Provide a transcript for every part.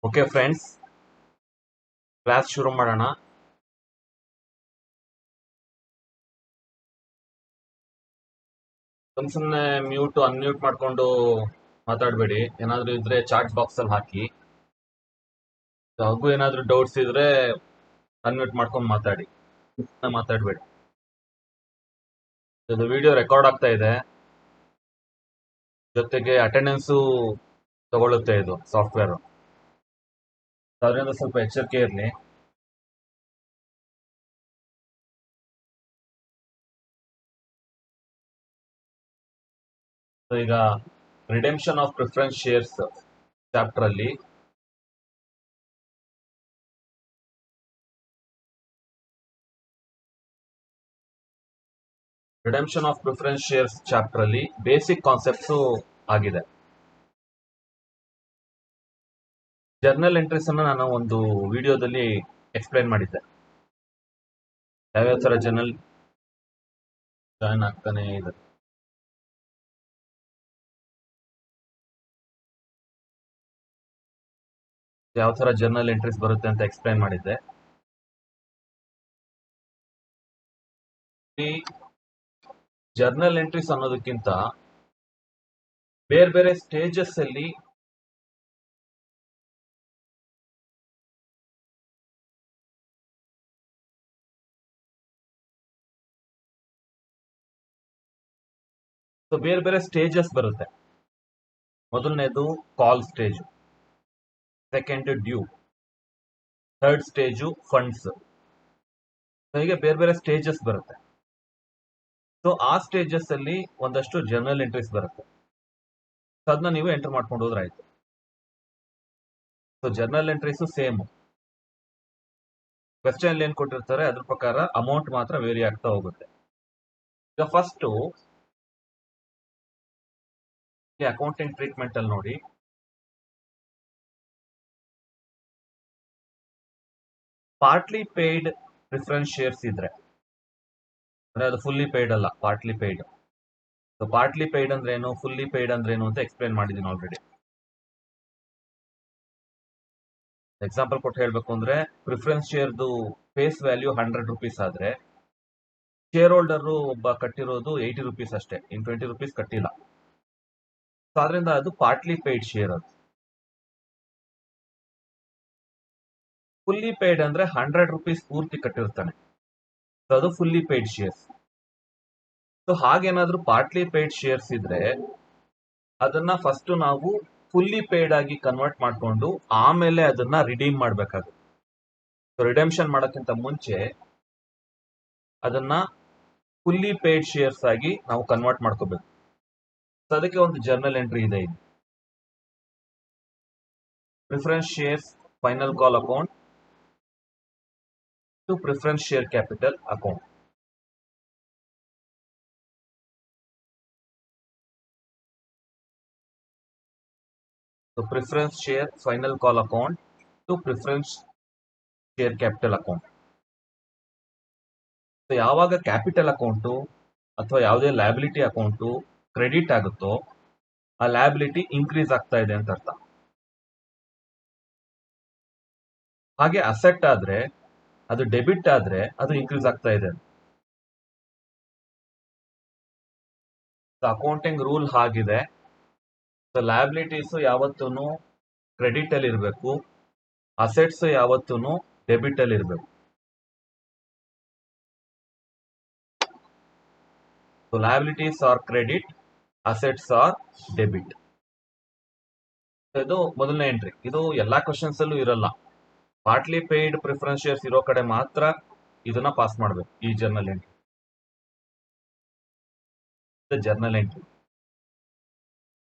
Okay friends, class ಶುರು ಮಾಡೋಣ. ಸುಮ್ಮನೆ ಮ್ಯೂಟ್ ಅನ್ಮ್ಯೂಟ್ ಮಾಡ್ಕೊಂಡು ಮಾತಾಡಬೇಡಿ. ಏನಾದರೂ ಇದ್ರೆ ಚಾಟ್ ಬಾಕ್ಸ್ ಅಲ್ಲಿ ಹಾಕಿ. ಹಾಗೂ ಏನಾದರೂ ಡೌಟ್ಸ್ ಇದ್ರೆ ಅನ್ಮ್ಯೂಟ್ ಮಾಡ್ಕೊಂಡು ಮಾತಾಡಿ, ಮಾತಾಡಬೇಡಿ. ಇದು ವಿಡಿಯೋ ರೆಕಾರ್ಡ್ ಆಗ್ತಾ ಇದೆ, ಜೊತೆಗೆ ಅಟೆಂಡೆನ್ಸು ತಗೊಳ್ಳುತ್ತೆ ಇದು ಸಾಫ್ಟ್ವೇರ್. ಅದರಿಂದ ಸ್ವಲ್ಪ ಎಚ್ಚರಿಕೆ ಇರಲಿ. ಈಗ redemption of preference shares chapter ಅಲ್ಲಿ redemption of preference shares chapter ಅಲ್ಲಿ ಬೇಸಿಕ್ ಕಾನ್ಸೆಪ್ಟ್ಸ್ ಆಗಿದೆ. ಜರ್ನಲ್ ಎಂಟ್ರೀಸ್ ಅನ್ನು ನಾನು ಒಂದು ವಿಡಿಯೋದಲ್ಲಿ ಎಕ್ಸ್ಪ್ಲೈನ್ ಮಾಡಿದ್ದೆ. ಯಾವ್ಯಾವ ತರ ಜರ್ನಲ್ ಜಾಯಿನ್ ಆಗ್ತಾನೆ ಇದೆ, ಯಾವ ತರ ಜರ್ನಲ್ ಎಂಟ್ರೀಸ್ ಬರುತ್ತೆ ಅಂತ ಎಕ್ಸ್ಪ್ಲೈನ್ ಮಾಡಿದ್ದೆ. ಈ ಜರ್ನಲ್ ಎಂಟ್ರೀಸ್ ಅನ್ನೋದಕ್ಕಿಂತ ಬೇರೆ ಬೇರೆ ಸ್ಟೇಜಸ್ ಅಲ್ಲಿ ಬೇರೆ ಬೇರೆ ಸ್ಟೇಜಸ್ ಬರುತ್ತೆ. ಮೊದಲನೇದು call stage, second due, third stage funds. ಹೀಗೆ ಬೇರೆ ಬೇರೆ ಸ್ಟೇಜಸ್ ಬರುತ್ತೆ. ಸೊ ಆ ಸ್ಟೇಜಸ್ ಅಲ್ಲಿ ಒಂದಷ್ಟು ಜರ್ನಲ್ ಎಂಟ್ರೀಸ್ ಬರುತ್ತೆ. ಅದನ್ನ ನೀವು ಎಂಟರ್ ಮಾಡ್ಕೊಂಡು ಹೋದ್ರೆ ಆಯ್ತು. So journal entries same question ಏನ್ ಕೊಟ್ಟಿರ್ತಾರೆ ಅದ್ರ ಪ್ರಕಾರ ಅಮೌಂಟ್ ಮಾತ್ರ ವೇರಿ ಆಗ್ತಾ ಹೋಗುತ್ತೆ. ಈಗ ಫಸ್ಟ್ ಅಕೌಂಟಿಂಗ್ ಟ್ರೀಟ್ಮೆಂಟ್ ಅಲ್ಲಿ ನೋಡಿ, ಪಾರ್ಟ್ಲಿ ಪೇಯ್ಡ್ ಪ್ರಿಫರೆನ್ಸ್ ಶೇರ್ಸ್ ಇದ್ರೆ, ಅಂದ್ರೆ ಅದು ಫುಲ್ಲಿ ಪೇಯ್ಡ್ ಅಲ್ಲ, partly paid. So partly paid ಅಂದ್ರೆ ಏನು, ಫುಲ್ಲಿ ಪೇಯ್ಡ್ ಅಂದ್ರೆ ಏನು ಅಂತ ಎಕ್ಸ್ಪ್ಲೇನ್ ಮಾಡಿದ್ದೀನಿ ಆಲ್ರೆಡಿ. ಎಕ್ಸಾಂಪಲ್ ಕೊಟ್ಟು ಹೇಳ್ಬೇಕು ಅಂದ್ರೆ, ಪ್ರಿಫರೆನ್ಸ್ ಶೇರ್ದು ಫೇಸ್ ವ್ಯಾಲ್ಯೂ 100 ರೂಪೀಸ್ ಆದ್ರೆ ಶೇರ್ ಹೋಲ್ಡರ್ ಒಬ್ಬ ಕಟ್ಟಿರೋದು 80 ರೂಪೀಸ್ ಅಷ್ಟೇ, ಇನ್ 20 ರೂಪೀಸ್ ಕಟ್ಟಿಲ್ಲ. ಸೊ ಆದ್ರಿಂದ ಅದು ಪಾರ್ಟ್ಲಿ ಪೇಯ್ಡ್ ಶೇರ್. ಅದು ಫುಲ್ಲಿ ಪೇಯ್ಡ್ ಅಂದ್ರೆ 100 ರೂಪೀಸ್ ಪೂರ್ತಿ ಕಟ್ಟಿರ್ತಾನೆ, ಸೊ ಅದು ಫುಲ್ಲಿ ಪೇಯ್ಡ್ ಶೇರ್ಸ್. ಸೊ ಹಾಗೇನಾದ್ರೂ ಪಾರ್ಟ್ಲಿ ಪೇಯ್ಡ್ ಶೇರ್ಸ್ ಇದ್ರೆ ಅದನ್ನ ಫಸ್ಟ್ ನಾವು ಫುಲ್ಲಿ ಪೇಯ್ಡ್ ಆಗಿ ಕನ್ವರ್ಟ್ ಮಾಡ್ಕೊಂಡು ಆಮೇಲೆ ಅದನ್ನ ರಿಡೀಮ್ ಮಾಡ್ಬೇಕಾಗುತ್ತೆ. ಸೊ ರಿಡೆಂಪ್ಷನ್ ಮಾಡೋಕ್ಕಿಂತ ಮುಂಚೆ ಅದನ್ನ ಫುಲ್ಲಿ ಪೇಯ್ಡ್ ಶೇರ್ಸ್ ಆಗಿ ನಾವು ಕನ್ವರ್ಟ್ ಮಾಡ್ಕೋಬೇಕು. ಸೊ ಅದಕ್ಕೆ ಒಂದು ಜರ್ನಲ್ ಎಂಟ್ರಿ ಇದೆ. ಇದು preference shares final call account to preference share capital account. So preference share final call account to preference share capital account. So ಯಾವಾಗ ಕ್ಯಾಪಿಟಲ್ ಅಕೌಂಟು ಅಥವಾ ಯಾವುದೇ ಲಯಬಿಲಿಟಿ ಅಕೌಂಟು ಕ್ರೆಡಿಟ್ ಆಗುತ್ತೋ ಆ ಲಯಬಿಲಿಟಿ ಇನ್ಕ್ರೀಸ್ ಆಗ್ತಾ ಇದೆ ಅಂತ ಅರ್ಥ. ಹಾಗೆ ಅಸೆಟ್ ಆದ್ರೆ, ಅದು ಡೆಬಿಟ್ ಆದ್ರೆ ಅದು ಇನ್ಕ್ರೀಸ್ ಆಗ್ತಾ ಇದೆ. ಅಕೌಂಟಿಂಗ್ ರೂಲ್ ಹಾಗಿದೆ. ಸೊ ಲಯಬಿಲಿಟೀಸ್ ಯಾವತ್ತೂ ಕ್ರೆಡಿಟ್ ಅಲ್ಲಿ ಇರಬೇಕು, ಅಸೆಟ್ಸ್ ಯಾವತ್ತೂ ಡೆಬಿಟ್ ಅಲ್ಲಿ ಇರಬೇಕು. So liabilities are credit, assets are debit. ಇದು ಮೊದಲನೇ ಎಂಟ್ರಿ. ಇದು ಎಲ್ಲಾ ಕ್ವಶನ್ಸ್ ಅಲ್ಲೂ ಇರಲ್ಲ, ಪಾರ್ಟ್ಲಿ ಪೇಯ್ಡ್ ಪ್ರಿಫರೆನ್ಸ್ ಶೇರ್ಸ್ ಇರೋ ಕಡೆ ಮಾತ್ರ ಇದನ್ನ ಪಾಸ್ ಮಾಡಬೇಕು. ಈ journal entry, journal entry.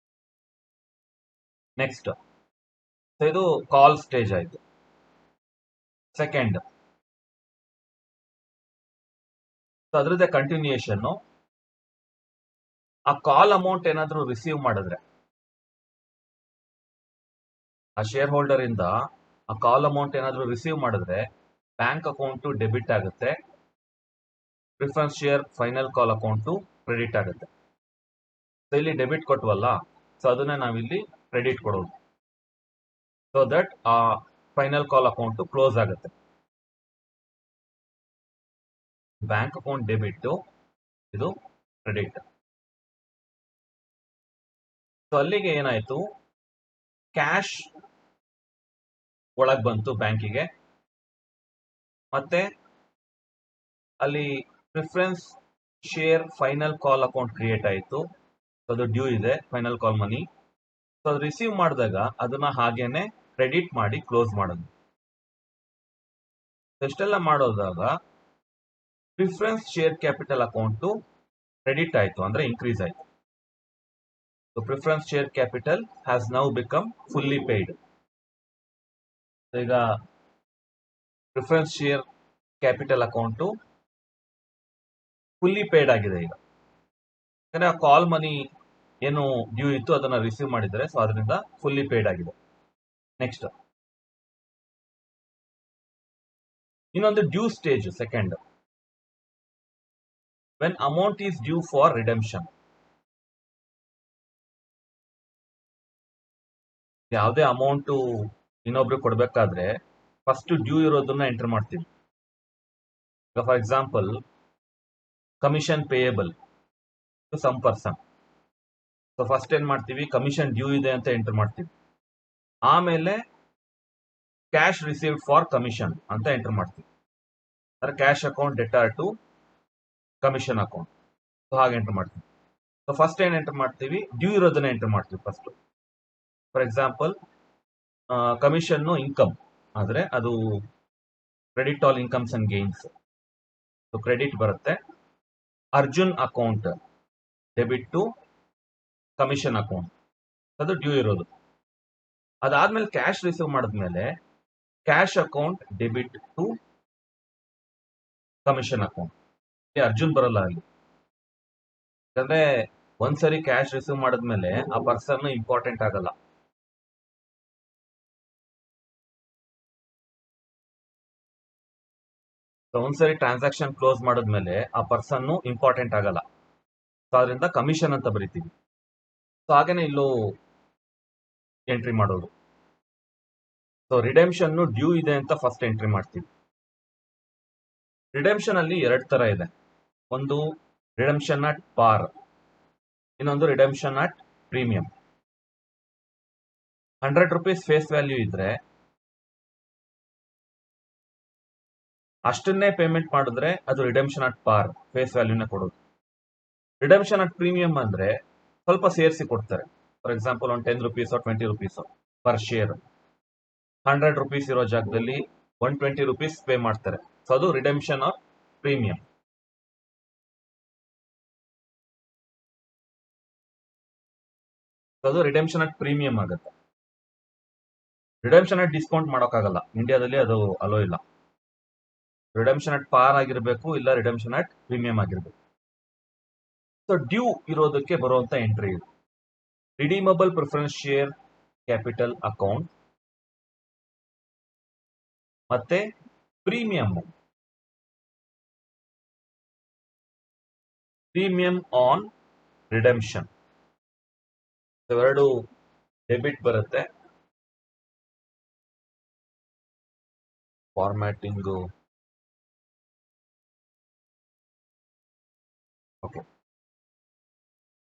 Next ಇದು ಕಾಲ್ ಸ್ಟೇಜ್ ಆಯ್ತು. ಸೆಕೆಂಡ್, ಅದರದ್ದೇ ಕಂಟಿನ್ಯೂಯೇಷನ್. ಆ ಕಾಲ್ ಅಮೌಂಟ್ ಏನಾದ್ರೂ ರಿಸೀವ್ ಮಾಡಿದ್ರೆ, ಆ ಶೇರ್ ಹೋಲ್ಡರ್ ಇಂದ ಆ ಕಾಲ್ ಅಮೌಂಟ್ ಏನಾದ್ರೂ ರಿಸೀವ್ ಮಾಡಿದ್ರೆ ಬ್ಯಾಂಕ್ ಅಕೌಂಟು ಡೆಬಿಟ್ ಆಗುತ್ತೆ, ಪ್ರಿಫರೆನ್ಸ್ ಶೇರ್ ಫೈನಲ್ ಕಾಲ್ ಅಕೌಂಟು ಕ್ರೆಡಿಟ್ ಆಗುತ್ತೆ. ಸೊ ಇಲ್ಲಿ ಡೆಬಿಟ್ ಕೊಟ್ವಲ್ಲ, ಸೊ ಅದನ್ನ ನಾವಿಲ್ಲಿ ಕ್ರೆಡಿಟ್ ಕೊಡೋದು. ಸೊ ದಟ್ ಆ ಫೈನಲ್ ಕಾಲ್ ಅಕೌಂಟ್ ಕ್ಲೋಸ್ ಆಗುತ್ತೆ. ಬ್ಯಾಂಕ್ ಅಕೌಂಟ್ ಡೆಬಿಟ್, ಇದು ಕ್ರೆಡಿಟ್. ಸೊ ಅಲ್ಲಿಗೆ ಏನಾಯ್ತು, ಕ್ಯಾಶ್ ಒಳಗ್ ಬಂತು ಬ್ಯಾಂಕಿಗೆ, ಮತ್ತೆ ಅಲ್ಲಿ preference share final call account create ಆಯಿತು. ಅದು ಡ್ಯೂ ಇದೆ, ಫೈನಲ್ ಕಾಲ್ ಮನಿ. ಸೊ ಅದು ರಿಸೀವ್ ಮಾಡಿದಾಗ ಅದನ್ನ ಹಾಗೇನೆ ಕ್ರೆಡಿಟ್ ಮಾಡಿ ಕ್ಲೋಸ್ ಮಾಡೋದು. ಇಷ್ಟೆಲ್ಲ ಮಾಡೋದಾಗ preference share capital account credit ಆಯಿತು, ಅಂದ್ರೆ ಇನ್ಕ್ರೀಸ್ ಆಯಿತು. So preference share capital has now become fully paid. ಈಗ preference share capital account fully paid ಆಗಿದೆ ಈಗ. ಯಾಕಂದ್ರೆ ಆ ಕಾಲ್ ಮನಿ ಏನು ಡ್ಯೂ ಇತ್ತು ಅದನ್ನ ರಿಸೀವ್ ಮಾಡಿದ್ದಾರೆ, ಸೊ ಅದರಿಂದ ಫುಲ್ಲಿ ಪೇಯ್ಡ್ ಆಗಿದೆ. ನೆಕ್ಸ್ಟ್ ಇನ್ನೊಂದು due stage, second, when amount is due for redemption. ಯಾವುದೇ ಅಮೌಂಟ್ ಇನ್ನೊಬ್ರಿಗೆ ಕೊಡ್ಬೇಕಾದ್ರೆ ಫಸ್ಟ್ ಡ್ಯೂ ಇರೋದನ್ನ ಎಂಟರ್ ಮಾಡ್ತೀವಿ. ಈಗ for example commission payable to some person. So first ಏನ್ ಮಾಡ್ತೀವಿ, ಕಮಿಷನ್ ಡ್ಯೂ ಇದೆ ಅಂತ ಎಂಟರ್ ಮಾಡ್ತೀವಿ. ಆಮೇಲೆ ಕ್ಯಾಶ್ ರಿಸೀವ್ಡ್ ಫಾರ್ ಕಮಿಷನ್ ಅಂತ ಎಂಟರ್ ಮಾಡ್ತೀವಿ. ಅಂದ್ರೆ cash account debtor to commission account, so ಹಾಗೆ ಎಂಟರ್ ಮಾಡ್ತೀವಿ. ಸೊ ಫಸ್ಟ್ ಏನ್ ಎಂಟರ್ ಮಾಡ್ತೀವಿ, ಡ್ಯೂ ಇರೋದನ್ನ ಎಂಟರ್ ಮಾಡ್ತೀವಿ first. For example commission income ಆದ್ರೆ ಅದು credit all incomes and gains, so credit ಬರುತ್ತೆ. Arjun account debit to commission account, ಅದು ಡ್ಯೂ ಇರೋದು. ಅದಾದ್ಮೇಲೆ ಕ್ಯಾಶ್ ರಿಸೀವ್ ಮಾಡಿದ್ಮೇಲೆ cash account debit to commission account. Arjun ಬರಲ್ಲ ಅಲ್ಲಿ, ಯಾಕಂದ್ರೆ ಒಂದ್ಸರಿ ಕ್ಯಾಶ್ ರಿಸೀವ್ ಮಾಡಿದ್ಮೇಲೆ ಆ ಪರ್ಸನ್ ಇಂಪಾರ್ಟೆಂಟ್ ಆಗಲ್ಲ. ಒಂದ್ಸರಿ ಟ್ರಾನ್ಸಾಕ್ಷನ್ ಕ್ಲೋಸ್ ಮಾಡಿದ್ಮೇಲೆ ಆ ಪರ್ಸನ್ ಇಂಪಾರ್ಟೆಂಟ್ ಆಗಲ್ಲ, ಸೊ ಅದರಿಂದ ಕಮಿಷನ್ ಅಂತ ಬರಿತೀವಿ. ಸೊ ಹಾಗೇನೆ ಇಲ್ಲೂ ಎಂಟ್ರಿ ಮಾಡೋದು. ಸೊ ರಿಡೆಂಪ್ಷನ್ ಡ್ಯೂ ಇದೆ ಅಂತ ಫಸ್ಟ್ ಎಂಟ್ರಿ ಮಾಡ್ತೀವಿ. ರಿಡೆಂಪ್ಷನ್ ಅಲ್ಲಿ ಎರಡ್ ತರ ಇದೆ. ಒಂದು ರಿಡೆಂಪ್ಷನ್ ಅಟ್ ಪಾರ್, ಇನ್ನೊಂದು redemption at premium. 100 rupees face value ಇದ್ರೆ ಅಷ್ಟನ್ನೇ ಪೇಮೆಂಟ್ ಮಾಡಿದ್ರೆ ಅದು ರಿಡೆಂಪ್ಷನ್ ಅಟ್ ಪಾರ್, ಫೇಸ್ ವ್ಯಾಲ್ಯೂನ ಕೊಡೋದು. ರಿಡೆಂಪ್ಷನ್ ಅಟ್ ಪ್ರೀಮಿಯಂ ಅಂದ್ರೆ ಸ್ವಲ್ಪ ಸೇರಿಸಿ ಕೊಡ್ತಾರೆ. ಫಾರ್ ಎಕ್ಸಾಂಪಲ್ ಒಂದು 10 rupees 20 rupees per share. 100 rupees ಇರೋ ಜಾಗದಲ್ಲಿ 120 ರೂಪೀಸ್ ಪೇ ಮಾಡ್ತಾರೆ, ಸೊ ಅದು ರಿಡೆಂಪ್ಷನ್ ಆಫ್ ಪ್ರೀಮಿಯಂ. ಅದು ರಿಡೆಂಪ್ಷನ್ ಅಟ್ ಪ್ರೀಮಿಯಂ ಆಗುತ್ತೆ. ರಿಡೆಂಪ್ಷನ್ ಅಟ್ ಡಿಸ್ಕೌಂಟ್ ಮಾಡೋಕ್ಕಾಗಲ್ಲ, ಇಂಡಿಯಾದಲ್ಲಿ ಅದು ಅಲೋ ಇಲ್ಲ. ರಿಡೆಂಪ್ಷನ್ ಅಟ್ ಪಾರ್ ಆಗಿರಬೇಕು, ಇಲ್ಲ ರಿಡೆಂಪ್ಷನ್ ಅಟ್ ಪ್ರೀಮಿಯಂ ಆಗಿರಬೇಕು. ಸೊ ಡ್ಯೂ ಇರೋದಕ್ಕೆ ಬರುವಂತ ಎಂಟ್ರಿ ಇದು. Redeemable preference share capital account ಮತ್ತೆ ಪ್ರೀಮಿಯಂ ಆನ್ ರಿಡೆಂಪ್ಷನ್, ಇವೆರಡು ಡೆಬಿಟ್ ಬರುತ್ತೆ. Formatting okay.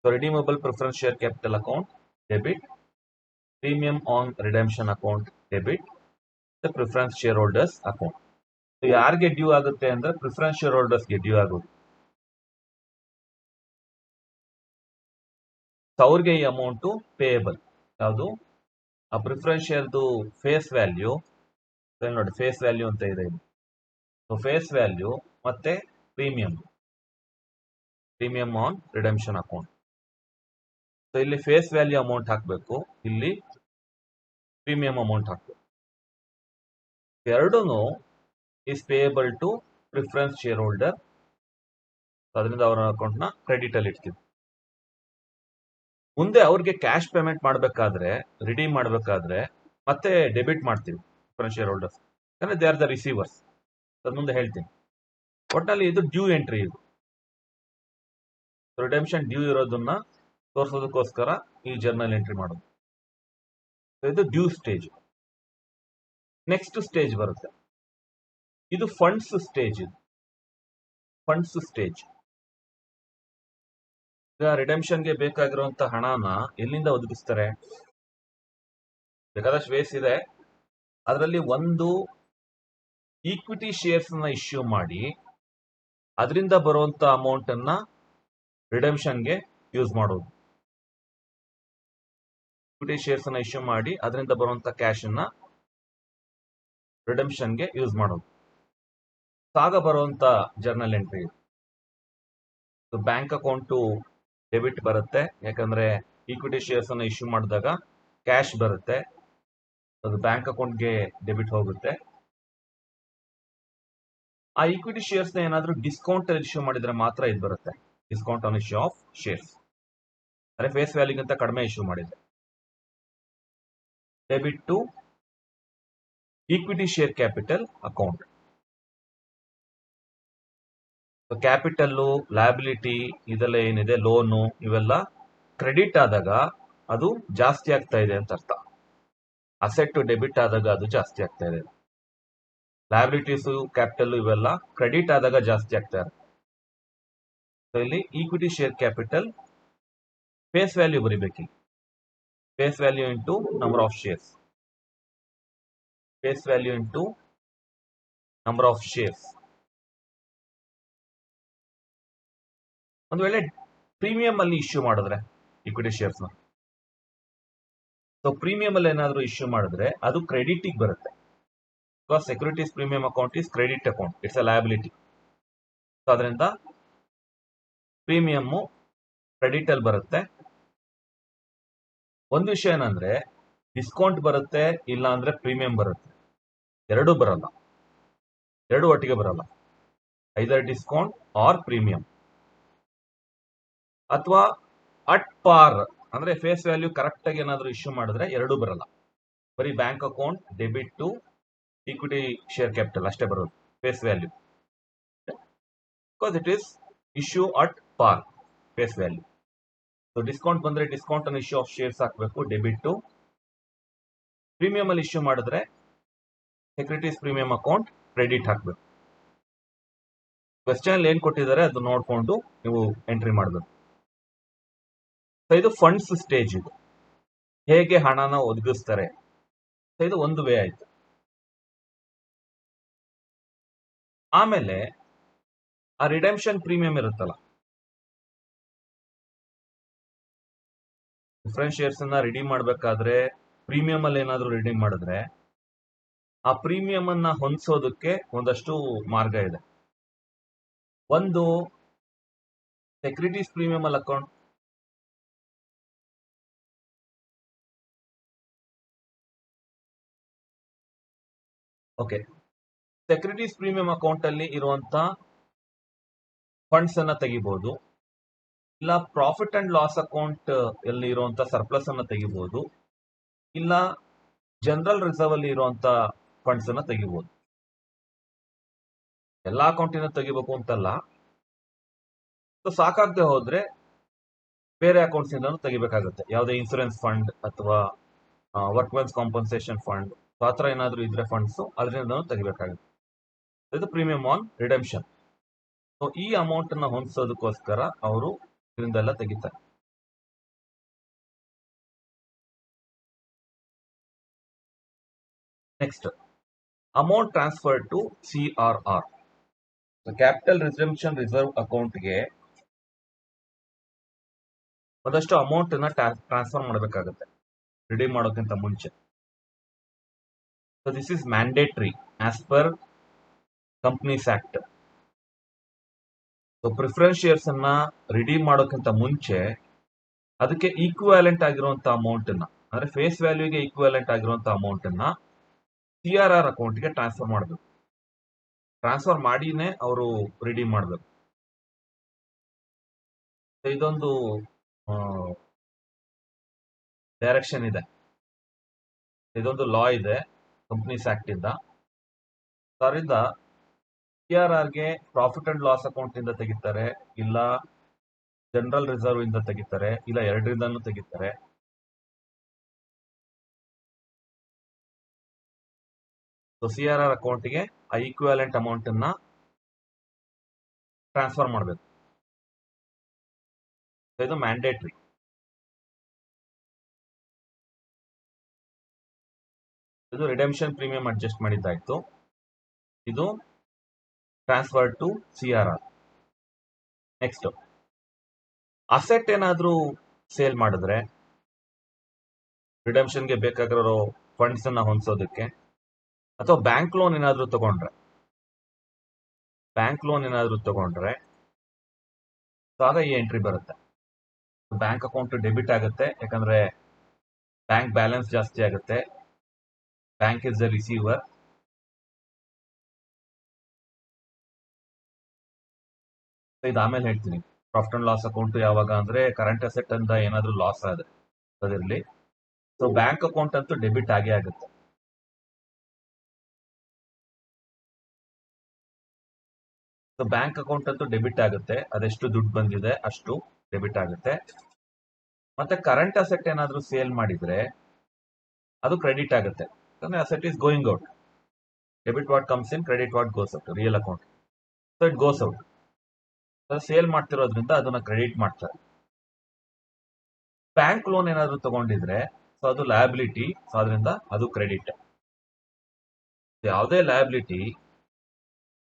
So redeemable preference share capital account debit, premium on redemption account debit, preference share holders account. ಯಾರಿಗೆ due ಆಗುತ್ತೆ ಅಂದ್ರೆ preference share ಹೋಲ್ಡರ್ಸ್ಗೆ due ಆಗೋದು. ಅವ್ರಿಗೆ ಈ amount payable. ಯಾವುದು, ಆ ಪ್ರಿಫರೆನ್ಸ್ ಶೇರ್ದು ಫೇಸ್ ವ್ಯಾಲ್ಯೂ ನೋಡಿ, ಫೇಸ್ ವ್ಯಾಲ್ಯೂ ಅಂತ ಇದೆ ಇದು. ಸೊ ಫೇಸ್ ವ್ಯಾಲ್ಯೂ ಮತ್ತೆ premium on redemption account. So ಇಲ್ಲಿ ಫೇಸ್ ವ್ಯಾಲ್ಯೂ ಅಮೌಂಟ್ ಹಾಕಬೇಕು, ಇಲ್ಲಿ ಪ್ರೀಮಿಯಂ ಅಮೌಂಟ್ ಹಾಕಬೇಕು. ಎರಡೂ is payable to preference share holder, ಅದರಿಂದ ಅವರ ಅಕೌಂಟ್ ನ ಕ್ರೆಡಿಟ್ ಅಲ್ಲಿ ಇಡ್ತೀವಿ. ಮುಂದೆ ಅವ್ರಿಗೆ ಕ್ಯಾಶ್ ಪೇಮೆಂಟ್ ಮಾಡಬೇಕಾದ್ರೆ, ರಿಡೀಮ್ ಮಾಡಬೇಕಾದ್ರೆ ಮತ್ತೆ ಡೆಬಿಟ್ ಮಾಡ್ತೀವಿ ಪ್ರಿಫರೆನ್ಸ್ ಶೇರ್ ಹೋಲ್ಡರ್ಸ್, ಯಾಕಂದ್ರೆ ದೇ ಆರ್ ದ ರಿಸೀವರ್ಸ್. ಅದ್ ಮುಂದೆ ಹೇಳ್ತೀನಿ. ಒಟ್ಟಿನಲ್ಲಿ ಇದು ಡ್ಯೂ ಎಂಟ್ರಿ. ಇದು ರಿಡೆಂಪ್ಷನ್ ಡ್ಯೂ ಇರೋದನ್ನ ತೋರಿಸೋದಕ್ಕೋಸ್ಕರ ಈ ಜರ್ನಲ್ ಎಂಟ್ರಿ ಮಾಡೋದು. ಇದು ಡ್ಯೂ ಸ್ಟೇಜ್. ನೆಕ್ಸ್ಟ್ ಸ್ಟೇಜ್ ಬರುತ್ತೆ, ಇದು ಫಂಡ್ಸ್ ಸ್ಟೇಜ್. ಫಂಡ್ಸ್ ಸ್ಟೇಜ್ ಈಗ ರಿಡೆಂಪ್ಷನ್ಗೆ ಬೇಕಾಗಿರುವಂತ ಹಣನ ಎಲ್ಲಿಂದ ಒದಗಿಸ್ತಾರೆ? ಬೇಕಾದಷ್ಟು ವೇಸ್ ಇದೆ. ಅದರಲ್ಲಿ ಒಂದು ಈಕ್ವಿಟಿ ಶೇರ್ಸ್ ನ ಇಶ್ಯೂ ಮಾಡಿ ಅದರಿಂದ ಬರುವಂತ ಅಮೌಂಟ್ ಅನ್ನ ರಿಡೆಂಪ್ಷನ್ಗೆ ಯೂಸ್ ಮಾಡೋದು. ಈಕ್ವಿಟಿ ಶೇರ್ಸ್ ನ ಇಶ್ಯೂ ಮಾಡಿ ಅದರಿಂದ ಬರುವಂತ ಕ್ಯಾಶ್ ಅನ್ನ ರಿಡೆಂಪ್ಷನ್ಗೆ ಯೂಸ್ ಮಾಡೋದು. ಆಗ ಬರುವಂತ journal entry bank account debit ಬರುತ್ತೆ, ಯಾಕಂದ್ರೆ ಈಕ್ವಿಟಿ ಶೇರ್ಸ್ ಅನ್ನ ಇಶ್ಯೂ ಮಾಡಿದಾಗ ಕ್ಯಾಶ್ ಬರುತ್ತೆ, ಅದು ಬ್ಯಾಂಕ್ ಅಕೌಂಟ್ಗೆ ಡೆಬಿಟ್ ಹೋಗುತ್ತೆ. ಆ ಈಕ್ವಿಟಿ ಶೇರ್ಸ್ ನ ಏನಾದ್ರೂ ಡಿಸ್ಕೌಂಟ್ ಇಶ್ಯೂ ಮಾಡಿದ್ರೆ ಮಾತ್ರ ಇದು ಬರುತ್ತೆ, discount on issue of shares. ಅಂದ್ರೆ ಫೇಸ್ ವ್ಯಾಲ್ಯೂಗಿಂತ ಕಡಿಮೆ ಇಶ್ಯೂ ಮಾಡಿದ್ರೆ. Debit to equity share capital account. Capital, liability ಇದೆಲ್ಲ ಏನಿದೆ, ಲೋನು ಇವೆಲ್ಲ ಕ್ರೆಡಿಟ್ ಆದಾಗ ಅದು ಜಾಸ್ತಿ ಆಗ್ತಾ ಇದೆ ಅಂತ ಅರ್ಥ. ಅಸೆಟ್ ಡೆಬಿಟ್ ಆದಾಗ ಅದು ಜಾಸ್ತಿ ಆಗ್ತಾ ಇದೆ. ಲಯಬಿಲಿಟೀಸ್, ಕ್ಯಾಪಿಟಲ್ ಇವೆಲ್ಲ ಕ್ರೆಡಿಟ್ ಆದಾಗ ಜಾಸ್ತಿ ಆಗ್ತಾ ಇರುತ್ತೆ. ಇಲ್ಲಿ equity share capital face value ಬರಿಬೇಕು. Face value into number of shares. Face value into number of shares. ಒಂದು ವೇಳೆ ಪ್ರೀಮಿಯಂ ಅಲ್ಲಿ ಇಶ್ಯೂ ಮಾಡಿದ್ರೆ ಈಕ್ವಿಟಿ ಶೇರ್ಸ್ ನ, ಸೊ ಪ್ರೀಮಿಯಂ ಅಲ್ಲಿ ಏನಾದರೂ ಇಶ್ಯೂ ಮಾಡಿದ್ರೆ ಅದು ಕ್ರೆಡಿಟ್ ಬರುತ್ತೆ. Because securities premium account is credit account, it's a liability. So ಅದರಿಂದ ಪ್ರೀಮಿಯಂ ಕ್ರೆಡಿಟ್ ಅಲ್ಲಿ ಬರುತ್ತೆ. ಒಂದು ವಿಷಯ ಏನಂದ್ರೆ ಡಿಸ್ಕೌಂಟ್ ಬರುತ್ತೆ, ಇಲ್ಲ ಅಂದ್ರೆ ಪ್ರೀಮಿಯಂ ಬರುತ್ತೆ. ಎರಡೂ ಬರಲ್ಲ, ಎರಡು ಒಟ್ಟಿಗೆ ಬರಲ್ಲ. ಐದರ್ ಡಿಸ್ಕೌಂಟ್ ಆರ್ ಪ್ರೀಮಿಯಂ. ಅಥವಾ ಅಟ್ ಪಾರ್ ಅಂದ್ರೆ ಫೇಸ್ ವ್ಯಾಲ್ಯೂ ಕರೆಕ್ಟ್ ಆಗಿ ಏನಾದರೂ ಇಶ್ಯೂ ಮಾಡಿದ್ರೆ ಎರಡೂ ಬರಲ್ಲ. ಬರೀ bank account debit to equity share capital ಅಷ್ಟೇ ಬರೋದು face value. Because it is issue at par face value. So discount ಬಂದ್ರೆ ಡಿಸ್ಕೌಂಟ್ ಅನ್ನು ಇಶ್ಯೂ ಆಫ್ ಶೇರ್ಸ್ ಹಾಕಬೇಕು, ಡೆಬಿಟ್ ಟು. ಪ್ರೀಮಿಯಂ ಅಲ್ಲಿ ಇಶ್ಯೂ ಮಾಡಿದ್ರೆ ಸೆಕ್ಯೂರಿಟೀಸ್ ಪ್ರೀಮಿಯಂ ಅಕೌಂಟ್ ಕ್ರೆಡಿಟ್ ಹಾಕಬೇಕು. Question ಏನ್ ಕೊಟ್ಟಿದ್ದಾರೆ ಅದು ನೋಡ್ಕೊಂಡು ನೀವು ಎಂಟ್ರಿ ಮಾಡಬೇಕು. ಇದು ಫಂಡ್ಸ್ ಸ್ಟೇಜ್. ಇದು ಹೇಗೆ ಹಣನ ಒದಗಿಸ್ತಾರೆ, ಇದು ಒಂದು ವೇ ಆಯ್ತು. ಆಮೇಲೆ ಆ ರಿಡೆಂಪ್ಷನ್ ಪ್ರೀಮಿಯಂ ಇರುತ್ತಲ್ಲ, ಪ್ರಿಫರೆನ್ಸ್ ಶೇರ್ಸ್ ಅನ್ನ ರಿಡೀಮ್ ಮಾಡಬೇಕಾದ್ರೆ ಪ್ರೀಮಿಯಂ ಅಲ್ಲಿ ಏನಾದರೂ ರಿಡೀಮ್ ಮಾಡಿದ್ರೆ ಆ ಪ್ರೀಮಿಯಂ ಅನ್ನ ಹೊಂದಿಸೋದಕ್ಕೆ ಒಂದಷ್ಟು ಮಾರ್ಗ ಇದೆ. ಒಂದು ಸೆಕ್ಯೂರಿಟೀಸ್ ಪ್ರೀಮಿಯಂ ಅಲ್ಲಿ account, okay, securities premium account ಅಲ್ಲಿ ಇರುವಂತ ಫಂಡ್ಸ್ ಅನ್ನ ತೆಗಿಬಹುದು, ಇಲ್ಲ ಪ್ರಾಫಿಟ್ ಅಂಡ್ ಲಾಸ್ ಅಕೌಂಟ್ ಅಲ್ಲಿ ಇರುವಂತ ಸರ್ಪ್ಲಸ್ ಅನ್ನ ತೆಗಿಬಹುದು, ಇಲ್ಲ ಜನರಲ್ ರಿಸರ್ವ್ ಅಲ್ಲಿ ಇರುವಂತ ಫಂಡ್ಸ್ ಅನ್ನ ತೆಗಿಬಹುದು. ಎಲ್ಲಾ ಅಕೌಂಟಿನ ತೆಗಿಬೇಕು ಅಂತಲ್ಲ. ಸೊ ಸಾಕಾಗದೆ ಹೋದ್ರೆ ಬೇರೆ ಅಕೌಂಟ್ಸ್ ಇಂದ ತೆಗಿಬೇಕಾಗುತ್ತೆ. ಯಾವುದೇ ಇನ್ಸೂರೆನ್ಸ್ ಫಂಡ್ ಅಥವಾ ವರ್ಕ್ಮೆನ್ಸ್ ಕಾಂಪನ್ಸೇಷನ್ ಫಂಡ್ ಆ ಥರ ಏನಾದರೂ ಇದ್ರೆ ಫಂಡ್ಸ್ ಅದರಿಂದ ತೆಗಿಬೇಕಾಗುತ್ತೆ. ಇದು ಪ್ರೀಮಿಯಂ ಆನ್ ರಿಡೆಂಪ್ಷನ್. ಸೊ ಈ ಅಮೌಂಟ್ ಅನ್ನ ಹೊಂದಿಸೋದಕ್ಕೋಸ್ಕರ ಅವರು ಇದರಿಂದೆಲ್ಲ ತೆಗಿತಾರೆ. Next, amount transfer to CRR, capital redemption reserve ಅಕೌಂಟ್ಗೆ ಒಂದಷ್ಟು ಅಮೌಂಟ್ ಅನ್ನ ಟ್ರಾನ್ಸ್ಫರ್ ಮಾಡಬೇಕಾಗುತ್ತೆ ರಿಡೀಮ್ ಮಾಡೋಕ್ಕಿಂತ ಮುಂಚೆ. So this is mandatory as per companies act. So preference shares ಅನ್ನ ರಿಡೀಮ್ ಮಾಡೋಕ್ಕಿಂತ ಮುಂಚೆ ಅದಕ್ಕೆ ಈಕ್ವಾಲೆಂಟ್ ಆಗಿರುವಂತಹ ಅಮೌಂಟ್ ಅನ್ನ, ಅಂದ್ರೆ ಫೇಸ್ ವ್ಯಾಲ್ಯೂಗೆ ಈಕ್ವಾಲೆಂಟ್ ಆಗಿರುವಂತಹ ಅಮೌಂಟ್ ಅನ್ನ CRR ಅಕೌಂಟ್ಗೆ ಟ್ರಾನ್ಸ್ಫರ್ ಮಾಡಬೇಕು. ಟ್ರಾನ್ಸ್ಫರ್ ಮಾಡಿನೇ ಅವರು ರಿಡೀಮ್ ಮಾಡಬೇಕು. ಇದೊಂದು ಡೈರೆಕ್ಷನ್ ಇದೆ, ಇದೊಂದು ಲಾ ಇದೆ ಕಂಪನೀಸ್ ಆಕ್ಟ್ ಇಂದ. ಅದರಿಂದ CRRಗೆ ಪ್ರಾಫಿಟ್ ಅಂಡ್ ಲಾಸ್ ಅಕೌಂಟ್ ಇಂದ ತೆಗಿತಾರೆ, ಇಲ್ಲ ಜನರಲ್ ರಿಸರ್ವ್ ಇಂದ ತೆಗಿತಾರೆ, ಇಲ್ಲ ಎರಡರಿಂದನೂ ತೆಗಿತಾರೆ. ಸೊ CRR ಅಕೌಂಟ್ಗೆ ಆ ಈಕ್ವಾಲೆಂಟ್ ಅಮೌಂಟ್ ಅನ್ನ ಟ್ರಾನ್ಸ್ಫರ್ ಮಾಡಬೇಕು. ಇದು ಮ್ಯಾಂಡೇಟ್ರಿ. ಇದು ರಿಡೆಂಪ್ಷನ್ ಪ್ರೀಮಿಯಂ ಅಡ್ಜಸ್ಟ್ ಮಾಡಿದ್ದಾಯ್ತು. ಇದು transfer to CRR. Next, asset ಏನಾದ್ರೂ ಸೇಲ್ ಮಾಡಿದ್ರೆ, ರಿಡೆಂಪ್ಷನ್ಗೆ ಬೇಕಾಗಿರೋ ಫಂಡ್ಸ್ ಅನ್ನ ಹೊಂದಿಸೋದಕ್ಕೆ, ಅಥವಾ ಬ್ಯಾಂಕ್ ಲೋನ್ ಏನಾದ್ರೂ ತಗೊಂಡ್ರೆ ಆಗ ಈ ಎಂಟ್ರಿ ಬರುತ್ತೆ. ಬ್ಯಾಂಕ್ ಅಕೌಂಟ್ ಡೆಬಿಟ್ ಆಗುತ್ತೆ, ಯಾಕಂದ್ರೆ ಬ್ಯಾಂಕ್ ಬ್ಯಾಲೆನ್ಸ್ ಜಾಸ್ತಿ ಆಗುತ್ತೆ. Bank is the receiver. ಇದು ಆಮೇಲೆ ಹೇಳ್ತೀನಿ. ಪ್ರಾಫಿಟ್ ಅಂಡ್ ಲಾಸ್ ಅಕೌಂಟ್ ಯಾವಾಗ ಅಂದ್ರೆ ಕರೆಂಟ್ ಅಸೆಟ್ ಅಂತ ಏನಾದ್ರೂ ಲಾಸ್ ಆದ್ರೆ ಅದಿರಲಿ. ಸೊ ಬ್ಯಾಂಕ್ ಅಕೌಂಟ್ ಅಂತೂ ಡೆಬಿಟ್ ಆಗೇ ಆಗುತ್ತೆ. ಸೊ ಬ್ಯಾಂಕ್ ಅಕೌಂಟ್ ಅಂತೂ ಡೆಬಿಟ್ ಆಗುತ್ತೆ, ಅದೆಷ್ಟು ದುಡ್ಡು ಬಂದಿದೆ ಅಷ್ಟು ಡೆಬಿಟ್ ಆಗುತ್ತೆ. ಮತ್ತೆ ಕರೆಂಟ್ ಅಸೆಟ್ ಏನಾದ್ರೂ ಸೇಲ್ ಮಾಡಿದ್ರೆ ಅದು ಕ್ರೆಡಿಟ್ ಆಗುತ್ತೆ, ಯಾಕಂದ್ರೆ asset is going out. Debit what comes in, credit what goes out, real account. So it goes out. Sale ಮಾಡ್ತಿರೋದ್ರಿಂದ ಅದನ್ನ ಕ್ರೆಡಿಟ್ ಮಾಡ್ತಾರೆ. ಬ್ಯಾಂಕ್ ಲೋನ್ ಏನಾದ್ರು ತಗೊಂಡಿದ್ರೆ ಸೊ ಅದು ಲಯಬಿಲಿಟಿ, ಸೊ ಅದರಿಂದ ಅದು ಕ್ರೆಡಿಟ್. ಯಾವುದೇ ಲಯಬಿಲಿಟಿ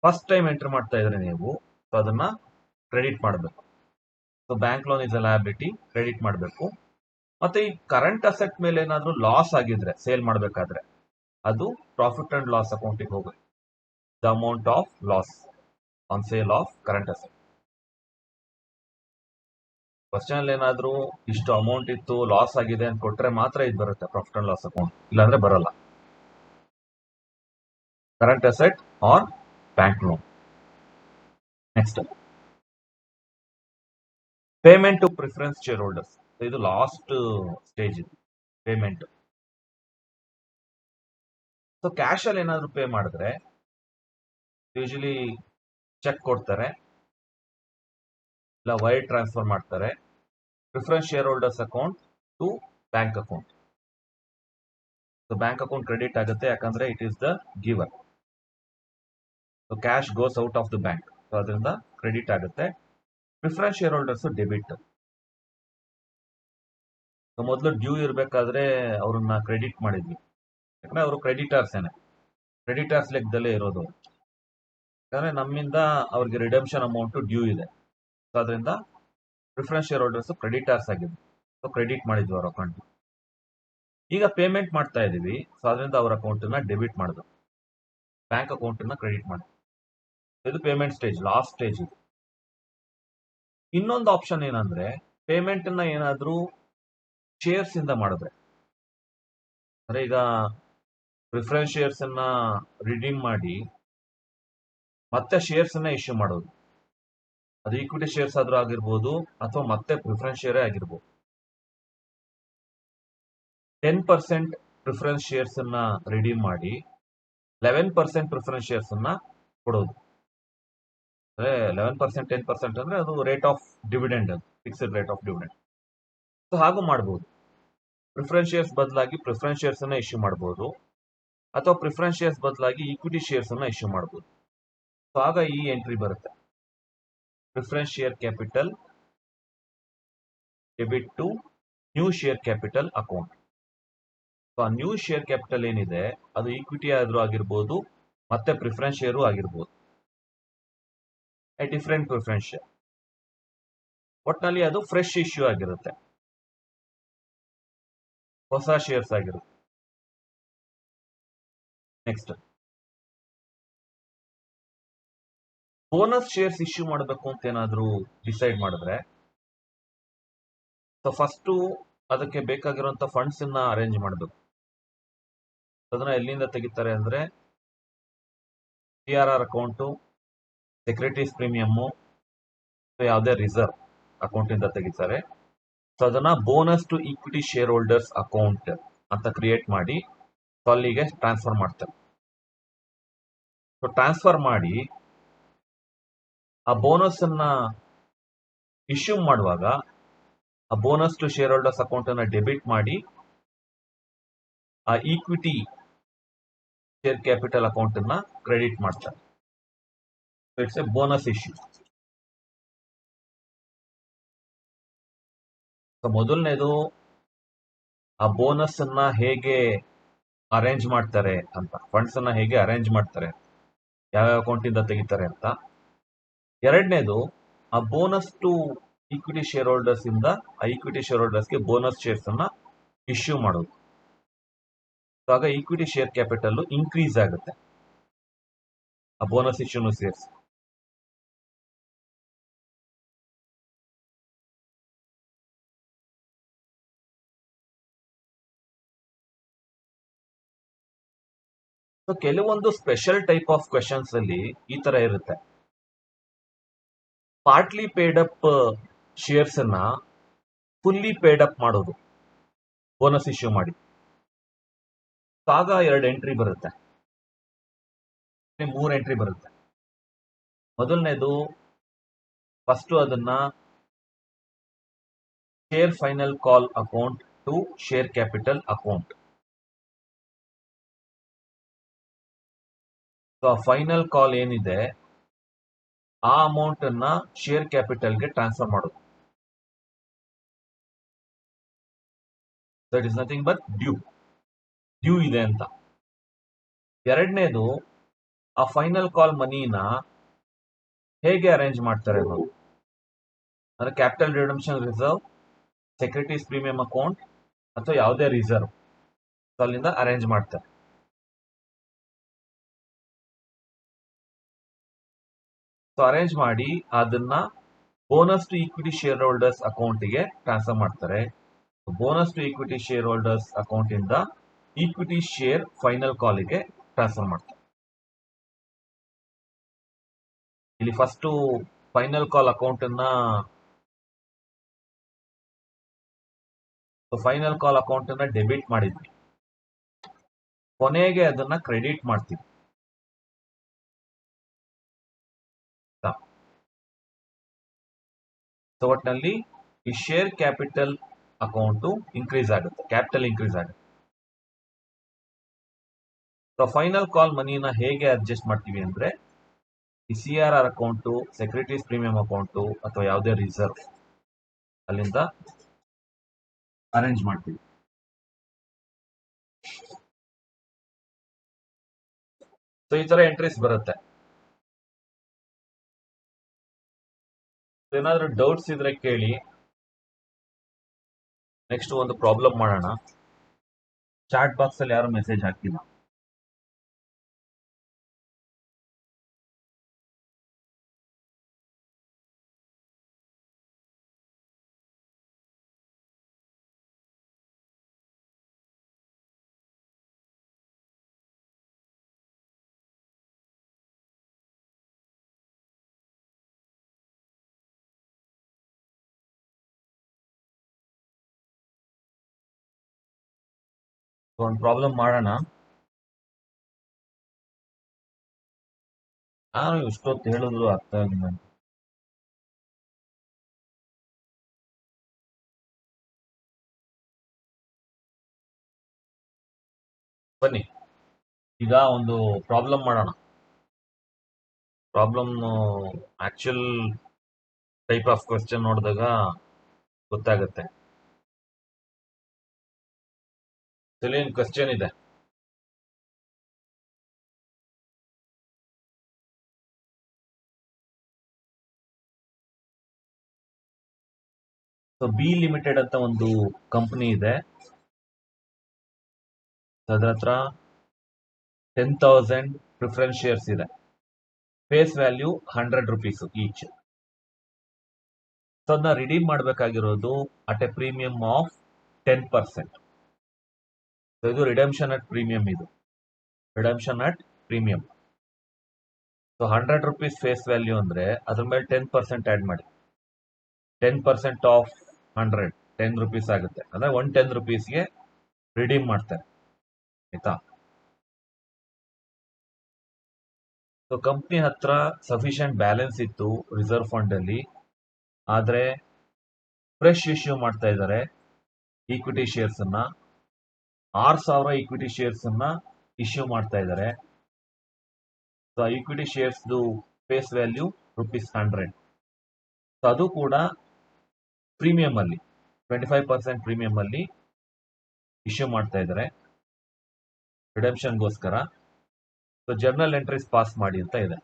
ಫಸ್ಟ್ ಟೈಮ್ ಎಂಟರ್ ಮಾಡ್ತಾ ಇದ್ರೆ ನೀವು, ಸೊ ಅದನ್ನ ಕ್ರೆಡಿಟ್ ಮಾಡಬೇಕು. So bank loan is a liability, credit ಮಾಡಬೇಕು. ಮತ್ತೆ ಈ ಕರೆಂಟ್ ಅಸೆಟ್ ಮೇಲೆ ಏನಾದ್ರೂ ಲಾಸ್ ಆಗಿದ್ರೆ ಸೇಲ್ ಮಾಡಬೇಕಾದ್ರೆ ಅದು ಪ್ರಾಫಿಟ್ ಅಂಡ್ ಲಾಸ್ ಅಕೌಂಟಿಗೆ ಹೋಗುತ್ತೆ. The amount of loss on sale of current asset. Question ಏನಾದ್ರೂ ಇಷ್ಟು ಅಮೌಂಟ್ ಇತ್ತು, ಲಾಸ್ ಆಗಿದೆ ಅಂತ ಕೊಟ್ರೆ ಮಾತ್ರ ಇದು ಬರುತ್ತೆ ಪ್ರಾಫಿಟ್ ಅಂಡ್ ಲಾಸ್ ಅಕೌಂಟ್, ಇಲ್ಲಾಂದ್ರೆ ಬರಲ್ಲ. Current asset or bank loan. Next, payment to preference share holders. ಇದು ಲಾಸ್ಟ್ ಸ್ಟೇಜ್, ಇದು ಪೇಮೆಂಟ್. ಸೊ ಕ್ಯಾಶ್ ಅಲ್ಲಿ ಏನಾದ್ರು ಪೇ ಮಾಡಿದ್ರೆ ಯೂಶಲಿ ಚೆಕ್ ಕೊಡ್ತಾರೆ, ಇಲ್ಲ ವೈರ್ ಟ್ರಾನ್ಸ್ಫರ್ ಮಾಡ್ತಾರೆ. Preference share holders account to bank account. So bank account credit ಆಗುತ್ತೆ, ಯಾಕಂದ್ರೆ it is the giver. So cash goes out of the bank, so ಅದರಿಂದ credit ಆಗುತ್ತೆ. Preference share holders debit. So ಮೊದಲು due ಇರಬೇಕಾದ್ರೆ ಅವ್ರನ್ನ credit ಮಾಡಿದ್ವಿ, ಯಾಕಂದ್ರೆ ಅವರು ಕ್ರೆಡಿಟರ್ಸ್ ಕ್ರೆಡಿಟರ್ಸ್ ಲೆಕ್ಕದಲ್ಲೇ ಇರೋದು. ಯಾಕಂದ್ರೆ ನಮ್ಮಿಂದ ಅವ್ರಿಗೆ ರಿಡೆಂಪ್ಷನ್ ಅಮೌಂಟ್ ಡ್ಯೂ ಇದೆ, ಸೊ ಅದರಿಂದ ಪ್ರಿಫರೆನ್ಸ್ ಶೇರ್ ಹೋಲ್ಡರ್ಸ್ ಕ್ರೆಡಿಟರ್ಸ್ ಆಗಿದ್ವಿ, ಸೊ ಕ್ರೆಡಿಟ್ ಮಾಡಿದ್ವಿ ಅವ್ರ ಅಕೌಂಟ್. ಈಗ ಪೇಮೆಂಟ್ ಮಾಡ್ತಾ ಇದೀವಿ, ಸೊ ಅದರಿಂದ ಅವ್ರ ಅಕೌಂಟ್ ನ ಡೆಬಿಟ್ ಮಾಡಿದ್ರು, ಬ್ಯಾಂಕ್ ಅಕೌಂಟ್ ನ ಕ್ರೆಡಿಟ್ ಮಾಡಿದ್ರು. ಇದು ಪೇಮೆಂಟ್ ಸ್ಟೇಜ್, ಲಾಸ್ಟ್ ಸ್ಟೇಜ್ ಇದು. ಇನ್ನೊಂದು ಆಪ್ಷನ್ ಏನಂದ್ರೆ, ಪೇಮೆಂಟ್ ನ ಏನಾದ್ರೂ ಶೇರ್ಸ್ ಇಂದ ಮಾಡಿದ್ರೆ, ಅಂದ್ರೆ ಈಗ ಪ್ರಿಫರೆನ್ಸ್ ಶೇರ್ಸ್ ಅನ್ನ ರಿಡೀಮ್ ಮಾಡಿ ಮತ್ತೆ ಶೇರ್ಸ್ ಅನ್ನ ಇಶ್ಯೂ ಮಾಡೋದು. ಅದು ಈಕ್ವಿಟಿ ಶೇರ್ಸ್ ಆದ್ರೂ ಆಗಿರ್ಬೋದು, ಅಥವಾ ಮತ್ತೆ ಪ್ರಿಫರೆನ್ಸ್ ಶೇರೇ ಆಗಿರ್ಬೋದು. 10% ಪ್ರಿಫರೆನ್ಸ್ ಶೇರ್ಸ್ ಅನ್ನ ರಿಡೀಮ್ ಮಾಡಿ 11% ಪ್ರಿಫರೆನ್ಸ್ ಶೇರ್ಸ್ ಅನ್ನ ಕೊಡೋದು. ಅಂದ್ರೆ 11%, 10% ಅಂದ್ರೆ ಅದು rate of dividend, fixed rate of dividend. So ಹಾಗೂ ಮಾಡಬಹುದು. ಪ್ರಿಫರೆನ್ಸ್ ಶೇರ್ಸ್ ಬದಲಾಗಿ ಪ್ರಿಫರೆನ್ಸ್ ಶೇರ್ಸ್ ಅನ್ನ ಇಶ್ಯೂ ಮಾಡಬಹುದು, ಅಥವಾ ಪ್ರಿಫರೆನ್ಸ್ ಶೇರ್ಸ್ ಬದಲಾಗಿ ಈಕ್ವಿಟಿ ಶೇರ್ಸ್ ಅನ್ನ ಇಶ್ಯೂ ಮಾಡಬಹುದು. ಸೊ ಆಗ ಈ ಎಂಟ್ರಿ ಬರುತ್ತೆ, preference share capital debit to new share capital account. So ಆ ನ್ಯೂ ಶೇರ್ ಕ್ಯಾಪಿಟಲ್ ಏನಿದೆ ಅದು ಈಕ್ವಿಟಿ ಆದ್ರೂ ಆಗಿರ್ಬೋದು, ಮತ್ತೆ ಪ್ರಿಫರೆನ್ಸ್ ಶೇರು ಆಗಿರ್ಬೋದು, ಡಿಫರೆಂಟ್ ಪ್ರಿಫರೆನ್ಸ್ ಶೇರ್. ಒಟ್ಟಿನಲ್ಲಿ ಅದು ಫ್ರೆಶ್ ಇಶ್ಯೂ ಆಗಿರುತ್ತೆ, ಹೊಸ ಶೇರ್ಸ್ ಆಗಿರುತ್ತೆ. ನೆಕ್ಸ್ಟ್, ಬೋನಸ್ ಶೇರ್ಸ್ ಇಶ್ಯೂ ಮಾಡಬೇಕು ಅಂತ ಏನಾದ್ರೂ ಡಿಸೈಡ್ ಮಾಡಿದ್ರೆ, ಸೊ ಫಸ್ಟ್ ಅದಕ್ಕೆ ಬೇಕಾಗಿರುವಂತ ಫಂಡ್ಸ್ ಅನ್ನ ಅರೇಂಜ್ ಮಾಡಬೇಕು. ಅದನ್ನ ಎಲ್ಲಿಂದ ತೆಗಿತಾರೆ ಅಂದ್ರೆ, CRR ಅಕೌಂಟು, ಸೆಕ್ಯೂರಿಟೀಸ್ ಪ್ರೀಮಿಯಮ್ಮು, ಯಾವುದೇ ರಿಸರ್ವ್ ಅಕೌಂಟ್ ಇಂದ ತೆಗಿತಾರೆ. ಸೊ ಅದನ್ನ bonus to equity share holders account ಅಂತ ಕ್ರಿಯೇಟ್ ಮಾಡಿ ಅಲ್ಲಿಗೆ ಟ್ರಾನ್ಸ್ಫರ್ ಮಾಡ್ತಾರೆ. ಸೊ ಟ್ರಾನ್ಸ್ಫರ್ ಮಾಡಿ ಆ ಬೋನಸ್ ಅನ್ನ ಇಶ್ಯೂ ಮಾಡುವಾಗ ಆ bonus to share holders account ಅನ್ನ ಡೆಬಿಟ್ ಮಾಡಿ ಆ ಈಕ್ವಿಟಿ ಶೇರ್ ಕ್ಯಾಪಿಟಲ್ ಅಕೌಂಟ್ ಅನ್ನ ಕ್ರೆಡಿಟ್ ಮಾಡ್ತಾರೆ. It's a bonus issue. ಮೊದಲನೇದು ಆ ಬೋನಸ್ ಅನ್ನ ಹೇಗೆ ಅರೇಂಜ್ ಮಾಡ್ತಾರೆ ಅಂತ, ಫಂಡ್ಸ್ ಅನ್ನ ಹೇಗೆ ಅರೇಂಜ್ ಮಾಡ್ತಾರೆ, ಯಾವ ಅಕೌಂಟ್ ಇಂದ ತೆಗಿತಾರೆ ಅಂತ. ಎರಡನೇದು ಆ bonus to equity share holders ಇಂದ ಆ ಈಕ್ವಿಟಿ ಶೇರ್ ಹೋಲ್ಡರ್ಸ್ಗೆ ಬೋನಸ್ ಶೇರ್ಸ್ ಅನ್ನ ಇಶ್ಯೂ ಮಾಡೋದು. ಆಗ ಈಕ್ವಿಟಿ ಶೇರ್ ಕ್ಯಾಪಿಟಲ್ ಇನ್ಕ್ರೀಸ್ ಆಗುತ್ತೆ ಆ ಬೋನಸ್ ಇಶ್ಯೂನು ಸೇರಿಸಿ. ಕೆಲವೊಂದು ಸ್ಪೆಷಲ್ ಟೈಪ್ ಆಫ್ ಕ್ವೆಶನ್ಸ್ ಅಲ್ಲಿ ಈ ತರ ಇರುತ್ತೆ. ಪಾರ್ಟ್ಲಿ ಪೇಡ್ ಅಪ್ ಶೇರ್ಸ್ ಅನ್ನ ಫುಲ್ಲಿ ಪೇಡ್ ಅಪ್ ಮಾಡೋದು ಬೋನಸ್ ಇಶ್ಯೂ ಮಾಡಿ. ಆಗ 2 ಎಂಟ್ರಿ ಬರುತ್ತೆ, 3 ಎಂಟ್ರಿ ಬರುತ್ತೆ. ಮೊದಲನೇದು ಫಸ್ಟ್ ಅದನ್ನ share final call account to share capital account. Final call ಏನಿದೆ ಆ ಅಮೌಂಟ್ ಅನ್ನ ಶೇರ್ ಕ್ಯಾಪಿಟಲ್ಗೆ ಟ್ರಾನ್ಸ್ಫರ್ ಮಾಡೋದು. That is nothing but due ಇದೆ ಅಂತ. ಎರಡನೇದು ಆ ಫೈನಲ್ ಕಾಲ್ ಮನಿನ ಹೇಗೆ ಅರೇಂಜ್ ಮಾಡ್ತಾರೆ ಅನ್ನೋದು, ಅಂದ್ರೆ capital redemption reserve, securities premium account ಅಥವಾ ಯಾವುದೇ ರಿಸರ್ವ್ ಅಲ್ಲಿಂದ ಅರೇಂಜ್ ಮಾಡ್ತಾರೆ. ಸೊ ಅರೇಂಜ್ ಮಾಡಿ ಅದನ್ನ bonus to equity share holders ಅಕೌಂಟ್ಗೆ ಟ್ರಾನ್ಸ್ಫರ್ ಮಾಡ್ತಾರೆ. Bonus to equity share holders account ಇಂದ ಈಕ್ವಿಟಿ ಶೇರ್ ಫೈನಲ್ ಕಾಲಿಗೆ ಟ್ರಾನ್ಸ್ಫರ್ ಮಾಡ್ತಾರೆ. ಇಲ್ಲಿ ಫಸ್ಟ್ ಫೈನಲ್ ಕಾಲ್ ಅಕೌಂಟ್ ಅನ್ನ ಡೆಬಿಟ್ ಮಾಡಿದ್ವಿ, ಕೊನೆಗೆ ಅದನ್ನ ಕ್ರೆಡಿಟ್ ಮಾಡ್ತೀವಿ. ಸೊ ಒಟ್ಟಿನಲ್ಲಿ ಈ ಶೇರ್ ಕ್ಯಾಪಿಟಲ್ ಅಕೌಂಟ್ ಇನ್ಕ್ರೀಸ್ ಆಗುತ್ತೆ, ಕ್ಯಾಪಿಟಲ್ ಇನ್ಕ್ರೀಸ್ ಆಗುತ್ತೆ. ಸೊ ಫೈನಲ್ ಕಾಲ್ ಮನಿನ ಹೇಗೆ ಅಡ್ಜಸ್ಟ್ ಮಾಡ್ತೀವಿ ಅಂದ್ರೆ ಈ CRR account, securities premium account ಅಥವಾ ಯಾವುದೇ ರಿಸರ್ವ್ ಅಲ್ಲಿಂದ ಅರೇಂಜ್ ಮಾಡ್ತೀವಿ. ಸೊ ಈ ತರ ಎಂಟ್ರೀಸ್ ಬರುತ್ತೆ. ಏನಾದ್ರೂ ಡೌಟ್ಸ್ ಇದ್ರೆ ಕೇಳಿ. ನೆಕ್ಸ್ಟ್ ಒಂದು ಪ್ರಾಬ್ಲಮ್ ಮಾಡೋಣ. ಚಾಟ್ ಬಾಕ್ಸ್ ಅಲ್ಲಿ ಯಾರು ಮೆಸೇಜ್ ಹಾಕಿಲ್ಲ. ಒಂದು ಪ್ರಾಬ್ಲಮ್ ಮಾಡೋಣ. ನಾನು ಇಷ್ಟೊತ್ತು ಹೇಳಿದ್ರು ಅರ್ಥ ಆಗಿಲ್ಲ. ಬನ್ನಿ ಈಗ ಒಂದು ಪ್ರಾಬ್ಲಮ್ ಮಾಡೋಣ. Problem actual type of question ನೋಡಿದಾಗ ಗೊತ್ತಾಗುತ್ತೆ. ಏನು ಕ್ವೆಶ್ಚನ್ ಇದೆ, ಸೊ ಬಿ ಲಿಮಿಟೆಡ್ ಅಂತ ಒಂದು ಕಂಪನಿ ಇದೆ. ಅದ್ರ ಹತ್ರ 10,000 ಪ್ರಿಫರೆನ್ಸ್ ಶೇರ್ಸ್ ಇದೆ. Face value 100 rupees each. So ಅದನ್ನ ರಿಡೀಮ್ ಮಾಡಬೇಕಾಗಿರೋದು at a premium of 10%. So ಇದು ರಿಡಮ್ಷನ್ ಅಟ್ ಪ್ರೀಮಿಯಂ. ಇದು redemption at premium. So 100 rupees face value ಅಂದ್ರೆ ಅದ್ರ ಮೇಲೆ 10% ಆಡ್ ಮಾಡಿ. 10% ಆಫ್ 100 10 rupees ಆಗುತ್ತೆ. ಅಂದ್ರೆ 110 rupeesಗೆ ರಿಡೀಮ್ ಮಾಡ್ತಾರೆ, ಆಯ್ತಾ. ಸೊ ಕಂಪ್ನಿ ಹತ್ರ ಸಫಿಷಿಯಂಟ್ ಬ್ಯಾಲೆನ್ಸ್ ಇತ್ತು ರಿಸರ್ವ್ ಫಂಡ್ ಅಲ್ಲಿ, ಆದ್ರೆ ಫ್ರೆಶ್ ಇಶ್ಯೂ ಮಾಡ್ತಾ ಇದ್ದಾರೆ ಈಕ್ವಿಟಿ ಶೇರ್ಸ್ ಅನ್ನ. 6,000 ಈಕ್ವಿಟಿ ಶೇರ್ಸ್ ಅನ್ನ ಇಶ್ಯೂ ಮಾಡ್ತಾ ಇದ್ದಾರೆ. ಸೊ ಈಕ್ವಿಟಿ ಶೇರ್ಸ್ದು ಫೇಸ್ ವ್ಯಾಲ್ಯೂ ₹100. ಸೊ ಅದು ಕೂಡ ಪ್ರೀಮಿಯಂ ಅಲ್ಲಿ 25% ಪ್ರೀಮಿಯಂ ಅಲ್ಲಿ ಇಶ್ಯೂ ಮಾಡ್ತಾ ಇದ್ದಾರೆ ರಿಡೆಂಪ್ಷನ್ಗೋಸ್ಕರ. ಸೊ ಜರ್ನಲ್ ಎಂಟ್ರೀಸ್ ಪಾಸ್ ಮಾಡಿ ಅಂತ ಇದೆ.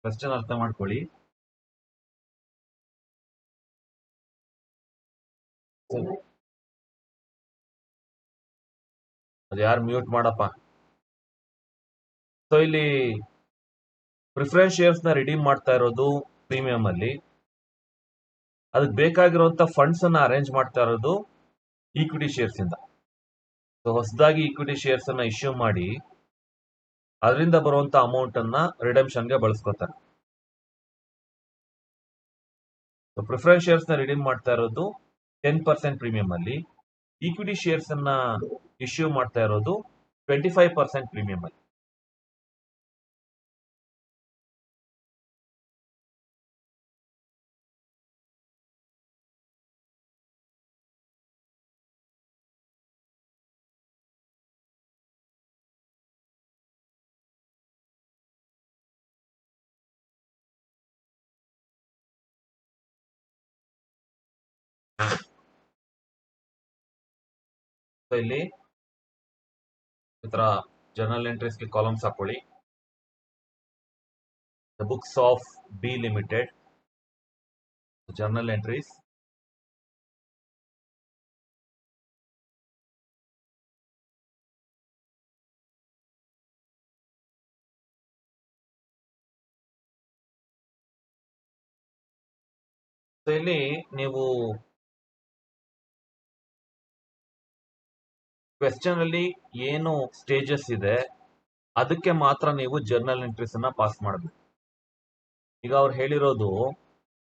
ಕ್ವೆಶ್ಚನ್ ಅರ್ಥ ಮಾಡ್ಕೊಳ್ಳಿ. ಅದು ಯಾರು ಮ್ಯೂಟ್ ಮಾಡಪ್ಪ. ಸೊ ಇಲ್ಲಿ ಪ್ರಿಫರೆನ್ಸ್ ಶೇರ್ಸ್ ನ ರಿಡೀಮ್ ಮಾಡ್ತಾ ಇರೋದು ಪ್ರೀಮಿಯಂ ಅಲ್ಲಿ. ಅದಕ್ಕೆ ಬೇಕಾಗಿರುವಂತ ಫಂಡ್ಸ್ ಅನ್ನ ಅರೇಂಜ್ ಮಾಡ್ತಾ ಇರೋದು ಈಕ್ವಿಟಿ ಶೇರ್ಸ್ ಇಂದ. ಸೊ ಹೊಸದಾಗಿ ಈಕ್ವಿಟಿ ಶೇರ್ಸ್ ಅನ್ನ ಇಶ್ಯೂ ಮಾಡಿ ಅದರಿಂದ ಬರುವಂತ ಅಮೌಂಟ್ ಅನ್ನ ರಿಡೆಂಪ್ಷನ್ಗೆ ಬಳಸ್ಕೊತಾರೆ. ಸೊ ಪ್ರಿಫರೆನ್ಸ್ ಶೇರ್ಸ್ ನ ರಿಡೀಮ್ ಮಾಡ್ತಾ ಇರೋದು 10% ಪ್ರೀಮಿಯಂ ಅಲ್ಲಿ. ಈಕ್ವಿಟಿ ಶೇರ್ಸ್ ಅನ್ನ ಇಶ್ಯೂ ಮಾಡ್ತಾ ಇರೋದು 25% ಪ್ರೀಮಿಯಂ ಅಲ್ಲಿ. ಸೊ ಇಲ್ಲಿ ಈ ತರ ಜರ್ನಲ್ ಎಂಟ್ರೀಸ್ಗೆ ಕಾಲಮ್ಸ್ ಹಾಕೊಳ್ಳಿ. The books of B limited journal entries. So ಇಲ್ಲಿ ನೀವು ಕ್ವೆಶ್ಚನ್ ಅಲ್ಲಿ ಏನು ಸ್ಟೇಜಸ್ ಇದೆ ಅದಕ್ಕೆ ಮಾತ್ರ ನೀವು ಜರ್ನಲ್ ಎಂಟ್ರೀಸ್ ಅನ್ನ ಪಾಸ್ ಮಾಡಬೇಕು. ಈಗ ಅವ್ರು ಹೇಳಿರೋದು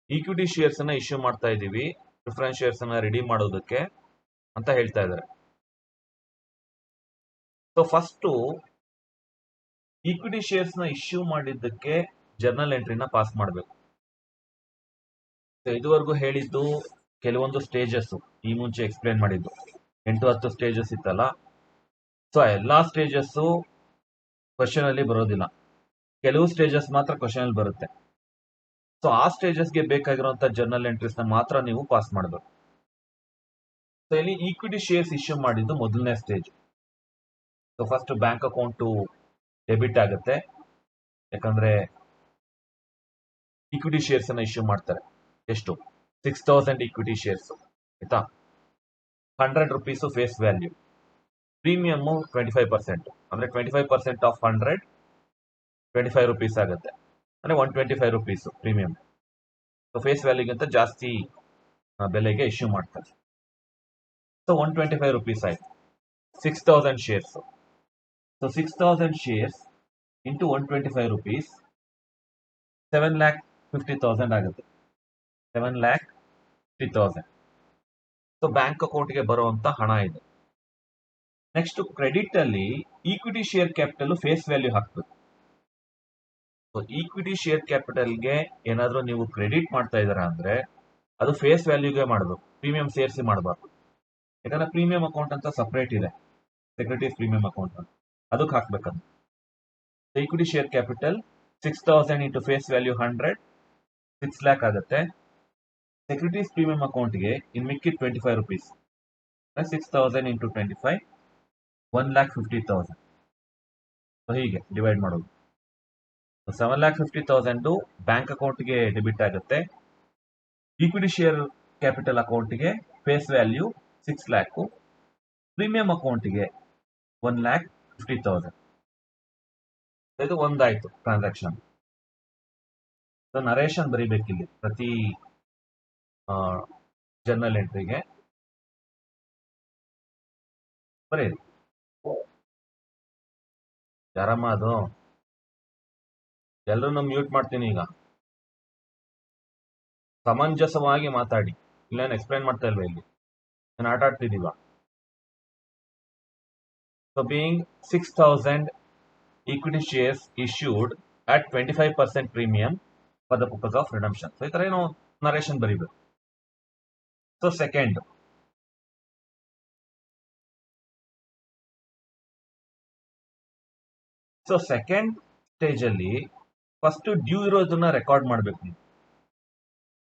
ಈಕ್ವಿಟಿ ಶೇರ್ಸ್ ಅನ್ನ ಇಶ್ಯೂ ಮಾಡ್ತಾ ಇದೀವಿ ಪ್ರಿಫರೆನ್ಸ್ ಶೇರ್ಸ್ ಅನ್ನ ರಿಡೀಮ್ ಮಾಡೋದಕ್ಕೆ ಅಂತ ಹೇಳ್ತಾ ಇದ್ದಾರೆ. ಸೊ ಫಸ್ಟ್ ಈಕ್ವಿಟಿ ಶೇರ್ಸ್ ನ ಇಶ್ಯೂ ಮಾಡಿದ್ದಕ್ಕೆ ಜರ್ನಲ್ ಎಂಟ್ರಿನ ಪಾಸ್ ಮಾಡಬೇಕು. ಇದುವರೆಗೂ ಹೇಳಿದ್ದು ಕೆಲವೊಂದು ಸ್ಟೇಜಸ್, ಈ ಮುಂಚೆ ಎಕ್ಸ್ಪ್ಲೇನ್ ಮಾಡಿದ್ದು 8-10 ಸ್ಟೇಜಸ್ ಇತ್ತಲ್ಲ. ಸೊ ಎಲ್ಲಾ ಸ್ಟೇಜಸ್ ಕ್ವಶನ್ ಅಲ್ಲಿ ಬರೋದಿಲ್ಲ, ಕೆಲವು ಸ್ಟೇಜಸ್ ಮಾತ್ರ ಕ್ವಶನ್ ಅಲ್ಲಿ ಬರುತ್ತೆ. ಸೊ ಆ ಸ್ಟೇಜಸ್ಗೆ ಬೇಕಾಗಿರುವಂತ ಜರ್ನಲ್ ಎಂಟ್ರೀಸ್ ನ ಮಾತ್ರ ನೀವು ಪಾಸ್ ಮಾಡಬೇಕು. ಸೊ ಇಲ್ಲಿ ಈಕ್ವಿಟಿ ಶೇರ್ಸ್ ಇಶ್ಯೂ ಮಾಡಿದ್ದು ಮೊದಲನೇ stage. So first bank account debit ಆಗುತ್ತೆ, ಯಾಕಂದ್ರೆ ಈಕ್ವಿಟಿ ಶೇರ್ಸ್ ಅನ್ನ ಇಶ್ಯೂ ಮಾಡ್ತಾರೆ. ಎಷ್ಟು? 6,000 ಈಕ್ವಿಟಿ ಶೇರ್ಸ್ ಆಯ್ತಾ. ₹100 ಫೇಸ್ ವ್ಯಾಲ್ಯೂ. ಪ್ರೀಮಿಯಮ್ 25%, ಅಂದ್ರೆ 25% ಆಫ್ 100 ₹25 ಆಗುತ್ತೆ, ಅಂದ್ರೆ ₹125 ಪ್ರೀಮಿಯಂ. ಸೊ ಫೇಸ್ ವ್ಯಾಲ್ಯೂಗಿಂತ ಜಾಸ್ತಿ ಬೆಲೆಗೆ ಇಶ್ಯೂ ಮಾಡ್ತಾರೆ. ಸೊ ₹125 ಆಯ್ತು. 6,000 ಶೇರ್ಸ್. ಸೊ 6,000 ಶೇರ್ಸ್ ಇಂಟು ₹125 7,50,000 ಆಗುತ್ತೆ. 7,50,000. ಸೊ ಬ್ಯಾಂಕ್ ಅಕೌಂಟ್ಗೆ ಬರುವಂತ ಹಣ ಇದೆ. ನೆಕ್ಸ್ಟ್ ಕ್ರೆಡಿಟ್ ಅಲ್ಲಿ equity share capital face value ಹಾಕ್ಬೇಕು. ಸೊ ಈಕ್ವಿಟಿ ಶೇರ್ ಕ್ಯಾಪಿಟಲ್ಗೆ ಏನಾದ್ರೂ ನೀವು ಕ್ರೆಡಿಟ್ ಮಾಡ್ತಾ ಇದ್ದೀರಾ ಅಂದ್ರೆ ಅದು ಫೇಸ್ ವ್ಯಾಲ್ಯೂಗೆ ಮಾಡಬೇಕು, ಪ್ರೀಮಿಯಂ ಸೇರಿಸಿ ಮಾಡಬಾರ್ದು. ಯಾಕಂದ್ರೆ ಪ್ರೀಮಿಯಂ ಅಕೌಂಟ್ ಅಂತ ಸಪರೇಟ್ ಇದೆ, ಸೆಕ್ಯೂರಿಟೀಸ್ ಪ್ರೀಮಿಯಂ ಅಕೌಂಟ್ ಅಂತ, ಅದಕ್ಕೆ ಹಾಕ್ಬೇಕಂತ. Equity share capital 6,000 into face value 100 6 lakh ಆಗುತ್ತೆ. ಸೆಕ್ಯೂರಿಟೀಸ್ ಪ್ರೀಮಿಯಂ ಅಕೌಂಟ್ಗೆ ಇನ್ ಮಿಕ್ಕಿದ ₹25, 6,000 ಇಂಟು 25 1,50,000. ಸೊ ಹೀಗೆ ಡಿವೈಡ್ ಮಾಡೋದು. 7,50,000 ಬ್ಯಾಂಕ್ ಅಕೌಂಟ್ಗೆ ಡೆಬಿಟ್ ಆಗುತ್ತೆ. ಈಕ್ವಿಟಿ ಶೇರ್ ಕ್ಯಾಪಿಟಲ್ ಅಕೌಂಟ್ಗೆ ಫೇಸ್ ವ್ಯಾಲ್ಯೂ 6 lakh, ಪ್ರೀಮಿಯಂ ಅಕೌಂಟ್ಗೆ 1,50,000. ಇದು ಒಂದಾಯ್ತು ಟ್ರಾನ್ಸಾಕ್ಷನ್. ನರೇಶನ್ ಬರೀಬೇಕಿಲ್ಲಿ ಪ್ರತಿ ಜರ್ನಲ್ ಎಂಟ್ರಿಗೆ ಬರೀರಿ. ಯಾರಮ್ಮ ಅದು? ಎಲ್ಲರನ್ನು ಮ್ಯೂಟ್ ಮಾಡ್ತೀನಿ ಈಗ. ಸಮಂಜಸವಾಗಿ ಮಾತಾಡಿ, ಇಲ್ಲೇನು ಎಕ್ಸ್ಪ್ಲೈನ್ ಮಾಡ್ತಾ ಇಲ್ವಾ ಇಲ್ಲಿ, ನಾನು ಆಟ ಆಡ್ತಿದ್ದೀವ. So being 6,000 equity shares issued at 25% premium, for the purpose of redemption. So ಈ ತರ ಏನೋ ನರೇಷನ್ ಬರೀಬೇಕು. ಸೊ ಸೆಕೆಂಡ್ ಸ್ಟೇಜ್ ಅಲ್ಲಿ ಫಸ್ಟ್ ಡ್ಯೂ ಇರೋದನ್ನ ರೆಕಾರ್ಡ್ ಮಾಡ್ಬೇಕು ನೀವು.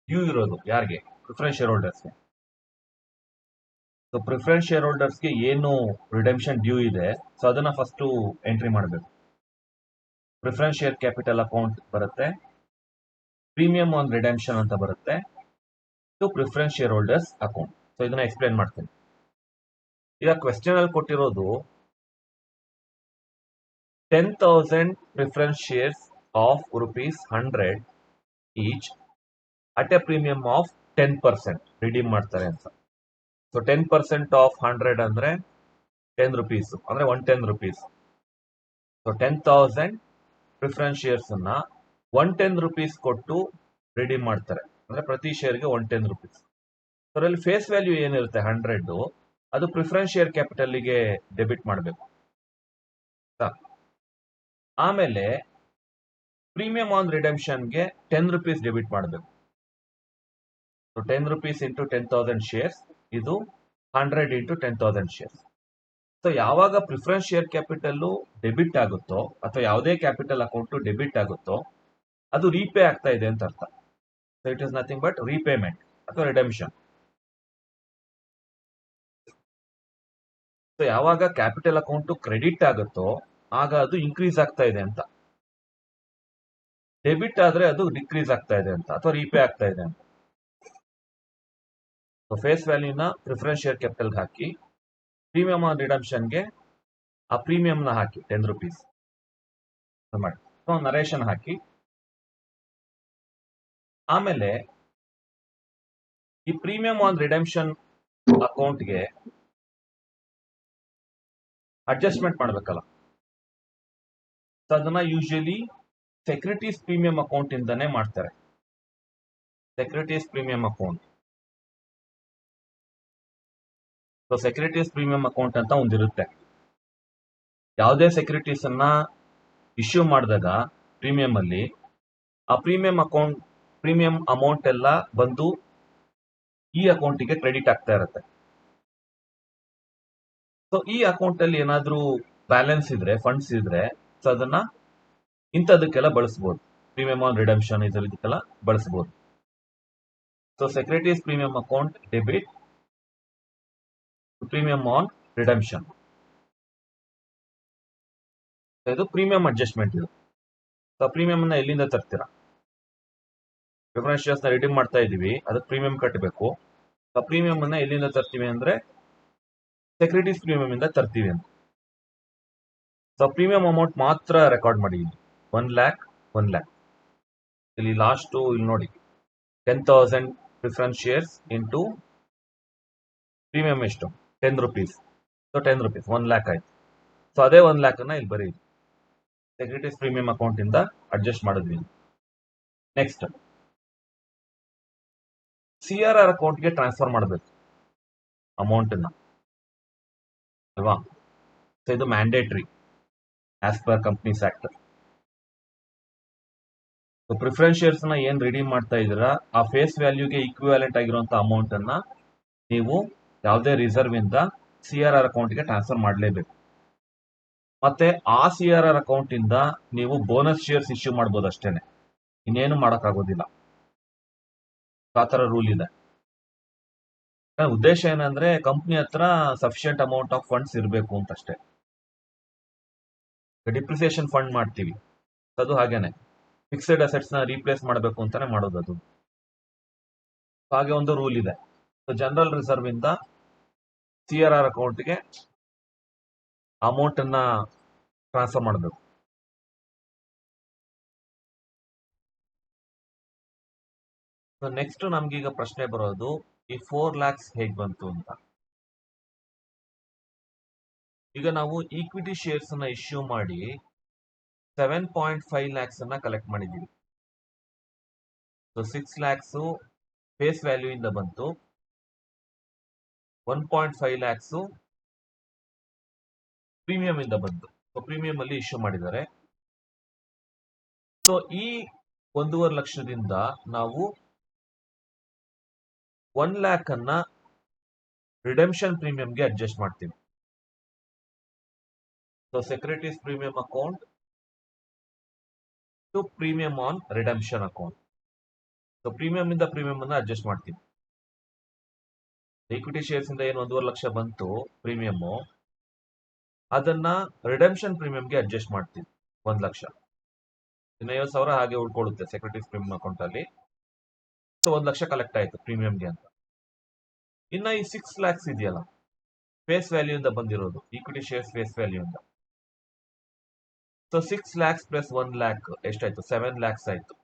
ಡ್ಯೂ ಇರೋದು ಯಾರಿಗೆ? ಪ್ರಿಫರೆನ್ಸ್ ಶೇರ್ ಹೋಲ್ಡರ್ಸ್ಗೆ. ಸೊ ಪ್ರಿಫರೆನ್ಸ್ ಶೇರ್ ಹೋಲ್ಡರ್ಸ್ಗೆ ಏನು ರಿಡೆಂಪ್ಷನ್ ಡ್ಯೂ ಇದೆ, ಸೊ ಅದನ್ನ ಫಸ್ಟ್ ಎಂಟ್ರಿ ಮಾಡಬೇಕು. ಪ್ರಿಫರೆನ್ಸ್ ಶೇರ್ ಕ್ಯಾಪಿಟಲ್ ಅಕೌಂಟ್ ಬರುತ್ತೆ, ಪ್ರೀಮಿಯಂ ಆನ್ ರಿಡೆಂಪ್ಷನ್ ಅಂತ ಬರುತ್ತೆ, to preference share holders account. So ಇದನ್ನ ಎಕ್ಸ್ಪ್ಲೇನ್ ಮಾಡ್ತೀನಿ. ಈಗ ಕ್ವೆಶ್ಚನ್ ಅಲ್ಲಿ ಕೊಟ್ಟಿರೋದು 10,000 preference shares of ₹100 each at a premium of 10% redeem ಮಾಡ್ತಾರೆ ಅಂತ. ಸೊ 10% ಆಫ್ 100 ಅಂದ್ರೆ ₹10 ಅಂದ್ರೆ ₹110. ಸೊ 10,000 ಪ್ರಿಫರೆನ್ಸ್ ಶೇರ್ಸ್ ಅನ್ನ ₹110 ಕೊಟ್ಟು ರಿಡೀಮ್ ಮಾಡ್ತಾರೆ, ಅಂದ್ರೆ ಪ್ರತಿ ಶೇರ್ಗೆ ₹110. ಅದರಲ್ಲಿ ಫೇಸ್ ವ್ಯಾಲ್ಯೂ ಏನಿರುತ್ತೆ 100, ಅದು ಪ್ರಿಫರೆನ್ಸ್ ಶೇರ್ ಕ್ಯಾಪಿಟಲ್ಗೆ ಡೆಬಿಟ್ ಮಾಡಬೇಕು. ಆಮೇಲೆ ಪ್ರೀಮಿಯಂ ಆನ್ ರಿಡೆಂಪ್ಷನ್ಗೆ ₹10 ಡೆಬಿಟ್ ಮಾಡಬೇಕು. ಸೊ ₹10 ಇಂಟು 10,000 ಶೇರ್ಸ್, ಇದು 100 ಇಂಟು 10,000 ಶೇರ್ಸ್. ಸೊ ಯಾವಾಗ ಪ್ರಿಫರೆನ್ಸ್ ಶೇರ್ ಕ್ಯಾಪಿಟಲ್ ಡೆಬಿಟ್ ಆಗುತ್ತೋ ಅಥವಾ ಯಾವುದೇ ಕ್ಯಾಪಿಟಲ್ ಅಕೌಂಟ್ ಡೆಬಿಟ್ ಆಗುತ್ತೋ ಅದು ರೀಪೇ ಆಗ್ತಾ ಇದೆ ಅಂತ ಅರ್ಥ. So it is nothing but repayment ಅಥವಾ ರಿಡೆಂಪ್ಷನ್. ಸೊ ಯಾವಾಗ ಕ್ಯಾಪಿಟಲ್ ಅಕೌಂಟ್ ಕ್ರೆಡಿಟ್ ಆಗುತ್ತೋ ಆಗ ಅದು ಇನ್ಕ್ರೀಸ್ ಆಗ್ತಾ ಇದೆ ಅಂತ, ಡೆಬಿಟ್ ಆದ್ರೆ ಅದು ಡಿಕ್ರೀಸ್ ಆಗ್ತಾ ಇದೆ ಅಂತ ಅಥವಾ ರೀಪೇ ಆಗ್ತಾ ಇದೆ ಅಂತ. ಸೊ ಫೇಸ್ ವ್ಯಾಲ್ಯೂನ ಪ್ರಿಫರೆನ್ಸ್ ಶೇರ್ ಕ್ಯಾಪಿಟಲ್ಗೆ ಹಾಕಿ, ಪ್ರೀಮಿಯಂ ಆನ್ ರಿಡಂಪ್ಷನ್ಗೆ ಆ ಪ್ರೀಮಿಯಂನ ಹಾಕಿ ₹10 ಮಾಡಿ. ಸೊ ನರೇಷನ್ ಹಾಕಿ, ಆಮೇಲೆ ಈ ಪ್ರೀಮಿಯಂ ಆನ್ ರಿಡೆಂಪ್ಷನ್ ಅಕೌಂಟ್ಗೆ ಅಡ್ಜಸ್ಟ್ಮೆಂಟ್ ಮಾಡ್ಬೇಕಲ್ಲ. ಸೊ ಅದನ್ನ ಯೂಶಲಿ ಸೆಕ್ಯೂರಿಟೀಸ್ ಪ್ರೀಮಿಯಂ ಅಕೌಂಟ್ ಇಂದಾನೆ ಮಾಡ್ತಾರೆ. Securities premium account. So securities premium account ಅಂತ ಒಂದಿರುತ್ತೆ. ಯಾವುದೇ ಸೆಕ್ಯೂರಿಟೀಸ್ ಅನ್ನ ಇಶ್ಯೂ ಮಾಡಿದಾಗ ಪ್ರೀಮಿಯಂ ಅಲ್ಲಿ ಆ ಪ್ರೀಮಿಯಂ ಅಮೌಂಟ್ ಎಲ್ಲ ಬಂದು ಈ ಅಕೌಂಟಿಗೆ ಕ್ರೆಡಿಟ್ ಆಗ್ತಾ ಇರುತ್ತೆ. ಸೊ ಈ ಅಕೌಂಟ್ ಅಲ್ಲಿ ಏನಾದ್ರೂ ಬ್ಯಾಲೆನ್ಸ್ ಇದ್ರೆ, ಫಂಡ್ಸ್ ಇದ್ರೆ, ಸೊ ಅದನ್ನ ಇಂಥದಕ್ಕೆಲ್ಲ ಬಳಸಬಹುದು. ಪ್ರೀಮಿಯಂ ಆನ್ ರಿಡೆಂಪ್ಷನ್ ಇದಕ್ಕೆಲ್ಲ ಬಳಸಬಹುದು. So securities premium account debit, premium on redemption. ಇದು ಪ್ರೀಮಿಯಂ ಅಡ್ಜಸ್ಟ್ಮೆಂಟ್. ಇದು ಸೊ ಪ್ರೀಮಿಯಂ ಅನ್ನ ಎಲ್ಲಿಂದ ತರ್ತೀರಾ? ಪ್ರಿಫರೆನ್ಸ್ ಶೇರ್ಸ್ ನ ರಿಡೀಮ್ ಮಾಡ್ತಾ ಇದೀವಿ, ಅದಕ್ಕೆ ಪ್ರೀಮಿಯಂ ಕಟ್ಟಬೇಕು. ಸೊ ಪ್ರೀಮಿಯಂ ಅನ್ನ ಎಲ್ಲಿಂದ ತರ್ತೀವಿ ಅಂದ್ರೆ ಸೆಕ್ಯೂರಿಟೀಸ್ ಪ್ರೀಮಿಯಂ ಇಂದ ತರ್ತೀವಿ ಅಂತ. ಸೊ ಪ್ರೀಮಿಯಂ ಅಮೌಂಟ್ ಮಾತ್ರ ರೆಕಾರ್ಡ್ ಮಾಡಿ, 1 lakh 1 lakh. ಇಲ್ಲಿ ಲಾಸ್ಟ್ ಇಲ್ಲಿ ನೋಡಿ, 10,000 ಪ್ರಿಫರೆನ್ಸ್ ಶೇರ್ಸ್ ಇಂಟು ಪ್ರೀಮಿಯಂ ಎಷ್ಟು? ₹10. ಸೊ ₹10 1 lakh ಆಯ್ತು. ಸೊ ಅದೇ 1 lakh ಅನ್ನ ಇಲ್ಲಿ ಬರೀ ಸೆಕ್ಯೂರಿಟೀಸ್ ಪ್ರೀಮಿಯಂ ಅಕೌಂಟ್ ಇಂದ ಅಡ್ಜಸ್ಟ್ ಮಾಡಿದ್ವಿ. ನೆಕ್ಸ್ಟ್ CRR ಅಕೌಂಟ್ಗೆ ಟ್ರಾನ್ಸ್ಫರ್ ಮಾಡಬೇಕು ಅಮೌಂಟ್ ಅನ್ನ, ಅಲ್ವಾ? ಸೊ ಇದು mandatory as per companies act. So preference shares ನ ಏನ್ ರಿಡೀಮ್ ಮಾಡ್ತಾ ಇದೀರಾ ಆ ಫೇಸ್ ವ್ಯಾಲ್ಯೂಗೆ ಈಕ್ವಿವಾಲೆಂಟ್ ಆಗಿರುವಂತ ಅಮೌಂಟ್ ಅನ್ನ ನೀವು ಯಾವುದೇ ರಿಸರ್ವ್ ಇಂದ CRR ಅಕೌಂಟ್ಗೆ ಟ್ರಾನ್ಸ್ಫರ್ ಮಾಡಲೇಬೇಕು. ಮತ್ತೆ ಆ CRR ಅಕೌಂಟ್ ಇಂದ ನೀವು ಬೋನಸ್ ಶೇರ್ಸ್ ಇಶ್ಯೂ ಮಾಡಬಹುದು ಅಷ್ಟೇನೆ, ಇನ್ನೇನು ಮಾಡೋಕ್ಕಾಗೋದಿಲ್ಲ. ಆ ತರ ರೂಲ್ ಇದೆ. ಉದ್ದೇಶ ಏನಂದ್ರೆ ಕಂಪ್ನಿ ಹತ್ರ ಸಫಿಶಿಯಂಟ್ ಅಮೌಂಟ್ ಆಫ್ ಫಂಡ್ಸ್ ಇರಬೇಕು ಅಂತ ಅಷ್ಟೇ. ಡಿಪ್ರಿಸಿಯೇಷನ್ ಫಂಡ್ ಮಾಡ್ತೀವಿ, ಅದು ಹಾಗೇನೆ ಫಿಕ್ಸ್ಡ್ ಅಸೆಟ್ಸ್ ನ ರೀಪ್ಲೇಸ್ ಮಾಡಬೇಕು ಅಂತಾನೆ ಮಾಡೋದು ಅದು. ಹಾಗೆ ಒಂದು ರೂಲ್ ಇದೆ. ಜನರಲ್ ರಿಸರ್ವ್ ಇಂದ CRR ಅಕೌಂಟ್ಗೆ ಅಮೌಂಟ್ ಅನ್ನ ಟ್ರಾನ್ಸ್ಫರ್ ಮಾಡಬೇಕು. ನೆಕ್ಸ್ಟ್ ನಮ್ಗೀಗ ಪ್ರಶ್ನೆ ಬರೋದು, ಈ 4 lakhs ಹೇಗ್ ಬಂತು ಅಂತ. ಈಗ ನಾವು ಈಕ್ವಿಟಿ ಶೇರ್ಸ್ ಅನ್ನ ಇಶ್ಯೂ ಮಾಡಿ 7.5 lakhs ಅನ್ನ ಕಲೆಕ್ಟ್ ಮಾಡಿದ್ದೀವಿ. ಸೊ 6 lakhs ಫೇಸ್ ವ್ಯಾಲ್ಯೂ ಇಂದ ಬಂತು, 1.5 lakhs ಪ್ರೀಮಿಯಂ ಇಂದ ಬಂತು. ಸೊ ಪ್ರೀಮಿಯಂ ಅಲ್ಲಿ ಇಶ್ಯೂ ಮಾಡಿದ್ದಾರೆ. ಸೊ ಈ 1.5 ಲಕ್ಷದಿಂದ ನಾವು 1 ಲ್ಯಾಕ್ ಅನ್ನ ರಿಡೆಂಪ್ಷನ್ ಪ್ರೀಮಿಯಂಗೆ ಅಡ್ಜಸ್ಟ್ ಮಾಡ್ತೀವಿ. So securities premium account to premium on redemption account. So premium ಇಂದ ಪ್ರೀಮಿಯಂ ಅನ್ನ ಅಡ್ಜಸ್ಟ್ ಮಾಡ್ತೀವಿ. ಈಕ್ವಿಟಿ ಶೇರ್ಸ್ ಇಂದ ಏನು 1.5 ಲಕ್ಷ ಬಂತು ಪ್ರೀಮಿಯಂ, ಅದನ್ನ ರಿಡೆಂಪ್ಷನ್ ಪ್ರೀಮಿಯಂಗೆ ಅಡ್ಜಸ್ಟ್ ಮಾಡ್ತೀವಿ 1 ಲಕ್ಷ. 50,000 ಹಾಗೆ ಉಳ್ಕೊಳ್ಳುತ್ತೆ ಸೆಕ್ಯೂರಿಟೀಸ್ ಪ್ರೀಮಿಯಂ ಅಕೌಂಟ್ ಅಲ್ಲಿ. ಸೊ 1 ಲಕ್ಷ ಕಲೆಕ್ಟ್ ಆಯ್ತು ಪ್ರೀಮಿಯಂಗೆ ಅಂತ. ಇನ್ನ ಈ 6 ಲ್ಯಾಕ್ಸ್ ಇದೆಯಲ್ಲ, ಫೇಸ್ ವ್ಯಾಲ್ಯೂ ಇಂದ ಬಂದಿರೋದು, ಈಕ್ವಿಟಿ ಶೇರ್ಸ್ ಫೇಸ್ ವ್ಯಾಲ್ಯೂ ಇಂದ. ಸೊ 6 ಲ್ಯಾಕ್ಸ್ ಪ್ಲಸ್ 1 ಲ್ಯಾಕ್ ಎಷ್ಟಾಯ್ತು? 7 ಲ್ಯಾಕ್ಸ್ ಆಯ್ತು.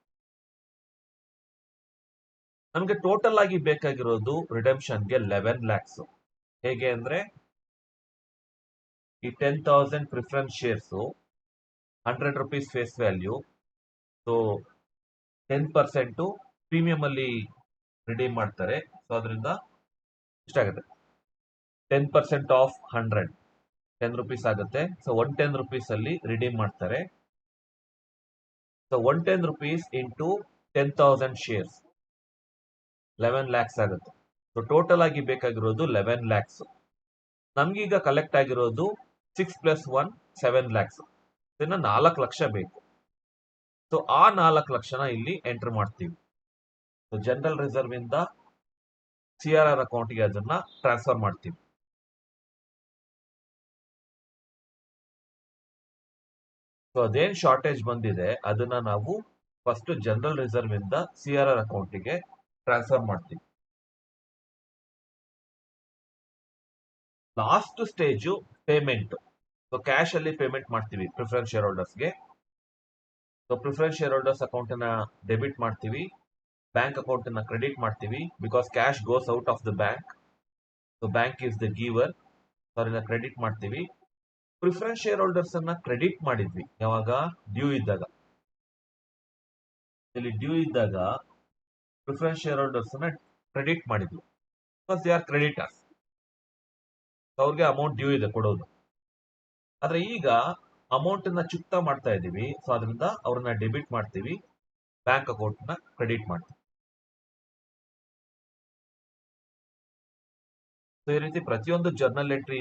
ನಮ್ಗೆ ಟೋಟಲ್ ಆಗಿ ಬೇಕಾಗಿರೋದು ರಿಡೆಂಪ್ಷನ್ಗೆ 11 ಲ್ಯಾಕ್ಸ್. ಹೇಗೆ ಅಂದ್ರೆ ಈ 10,000 preference shares 100 rupees face value. So 10% premium ಅಲ್ಲಿ ರಿಡೀಮ್ ಮಾಡ್ತಾರೆ. ಸೊ ಅದರಿಂದ ಎಷ್ಟಾಗುತ್ತೆ? 10% ಆಫ್ 100 10 rupees ಆಗುತ್ತೆ. ಸೊ 110 rupees ಅಲ್ಲಿ ರಿಡೀಮ್ ಮಾಡ್ತಾರೆ. So 110 rupees into 10,000 shares 11 lakhs ಆಗುತ್ತೆ. ಸೊ ಟೋಟಲ್ ಆಗಿ ಬೇಕಾಗಿರೋದು 11 ಲ್ಯಾಕ್ಸ್. ನಮ್ಗೀಗ ಕಲೆಕ್ಟ್ ಆಗಿರೋದು 6 + 1 7 ಲ್ಯಾಕ್ಸ್. ಇದನ್ನ 4 ಲಕ್ಷ ಬೇಕು. ಸೊ ಆ 4 ಲಕ್ಷನ ಇಲ್ಲಿ ಎಂಟರ್ ಮಾಡ್ತೀವಿ. ಸೊ ಜನರಲ್ ರಿಸರ್ವ್ ಇಂದ CRR ಅಕೌಂಟ್ಗೆ ಅದನ್ನ ಟ್ರಾನ್ಸ್ಫರ್ ಮಾಡ್ತೀವಿ. ಸೊ ಅದೇನ್ ಶಾರ್ಟೇಜ್ ಬಂದಿದೆ ಅದನ್ನ ನಾವು ಫಸ್ಟ್ ಜನರಲ್ ರಿಸರ್ವ್ ಇಂದ CRR ಅಕೌಂಟಿಗೆ ಟ್ರಾನ್ಸ್ಫರ್ ಮಾಡ್ತೀವಿ. Last stage payment. So cash ಅಲ್ಲಿ ಪೇಮೆಂಟ್ ಮಾಡ್ತೀವಿ ಪ್ರಿಫರೆನ್ಸ್ ಶೇರ್ ಹೋಲ್ಡರ್ಸ್ಗೆ. So preference share holders account ನ ಡೆಬಿಟ್ ಮಾಡ್ತೀವಿ, ಬ್ಯಾಂಕ್ ಅಕೌಂಟ್ ನ ಕ್ರೆಡಿಟ್ ಮಾಡ್ತೀವಿ. Because cash goes out of the bank. So bank is the giver. ಅದನ್ನ ಕ್ರೆಡಿಟ್ ಮಾಡ್ತೀವಿ. ಪ್ರಿಫರೆನ್ಸ್ ಶೇರ್ ಹೋಲ್ಡರ್ಸ್ ಅನ್ನ ಕ್ರೆಡಿಟ್ ಮಾಡಿದ್ವಿ ಯಾವಾಗ? ಡ್ಯೂ ಇದ್ದಾಗ. ಇಲ್ಲಿ ಡ್ಯೂ ಇದ್ದಾಗ ಪ್ರಿಫರೆನ್ಸ್ ಶೇರ್ ಹೋಲ್ಡರ್ಸ್ ಅನ್ನ ಕ್ರೆಡಿಟ್ ಮಾಡಿದ್ವಿ. Because they are creditors. ಅವ್ರಿಗೆ ಅಮೌಂಟ್ ಡ್ಯೂ ಇದೆ ಕೊಡೋದು. ಆದ್ರೆ ಈಗ ಅಮೌಂಟ್ ನ ಚುಕ್ತಾ ಮಾಡ್ತಾ ಇದೀವಿ. ಸೊ ಅದರಿಂದ ಅವ್ರನ್ನ ಡೆಬಿಟ್ ಮಾಡ್ತೀವಿ, ಬ್ಯಾಂಕ್ ಅಕೌಂಟ್ ನ ಕ್ರೆಡಿಟ್ ಮಾಡ್ತೀವಿ. ಸೊ ಈ ರೀತಿ ಪ್ರತಿಯೊಂದು ಜರ್ನಲ್ ಎಂಟ್ರಿ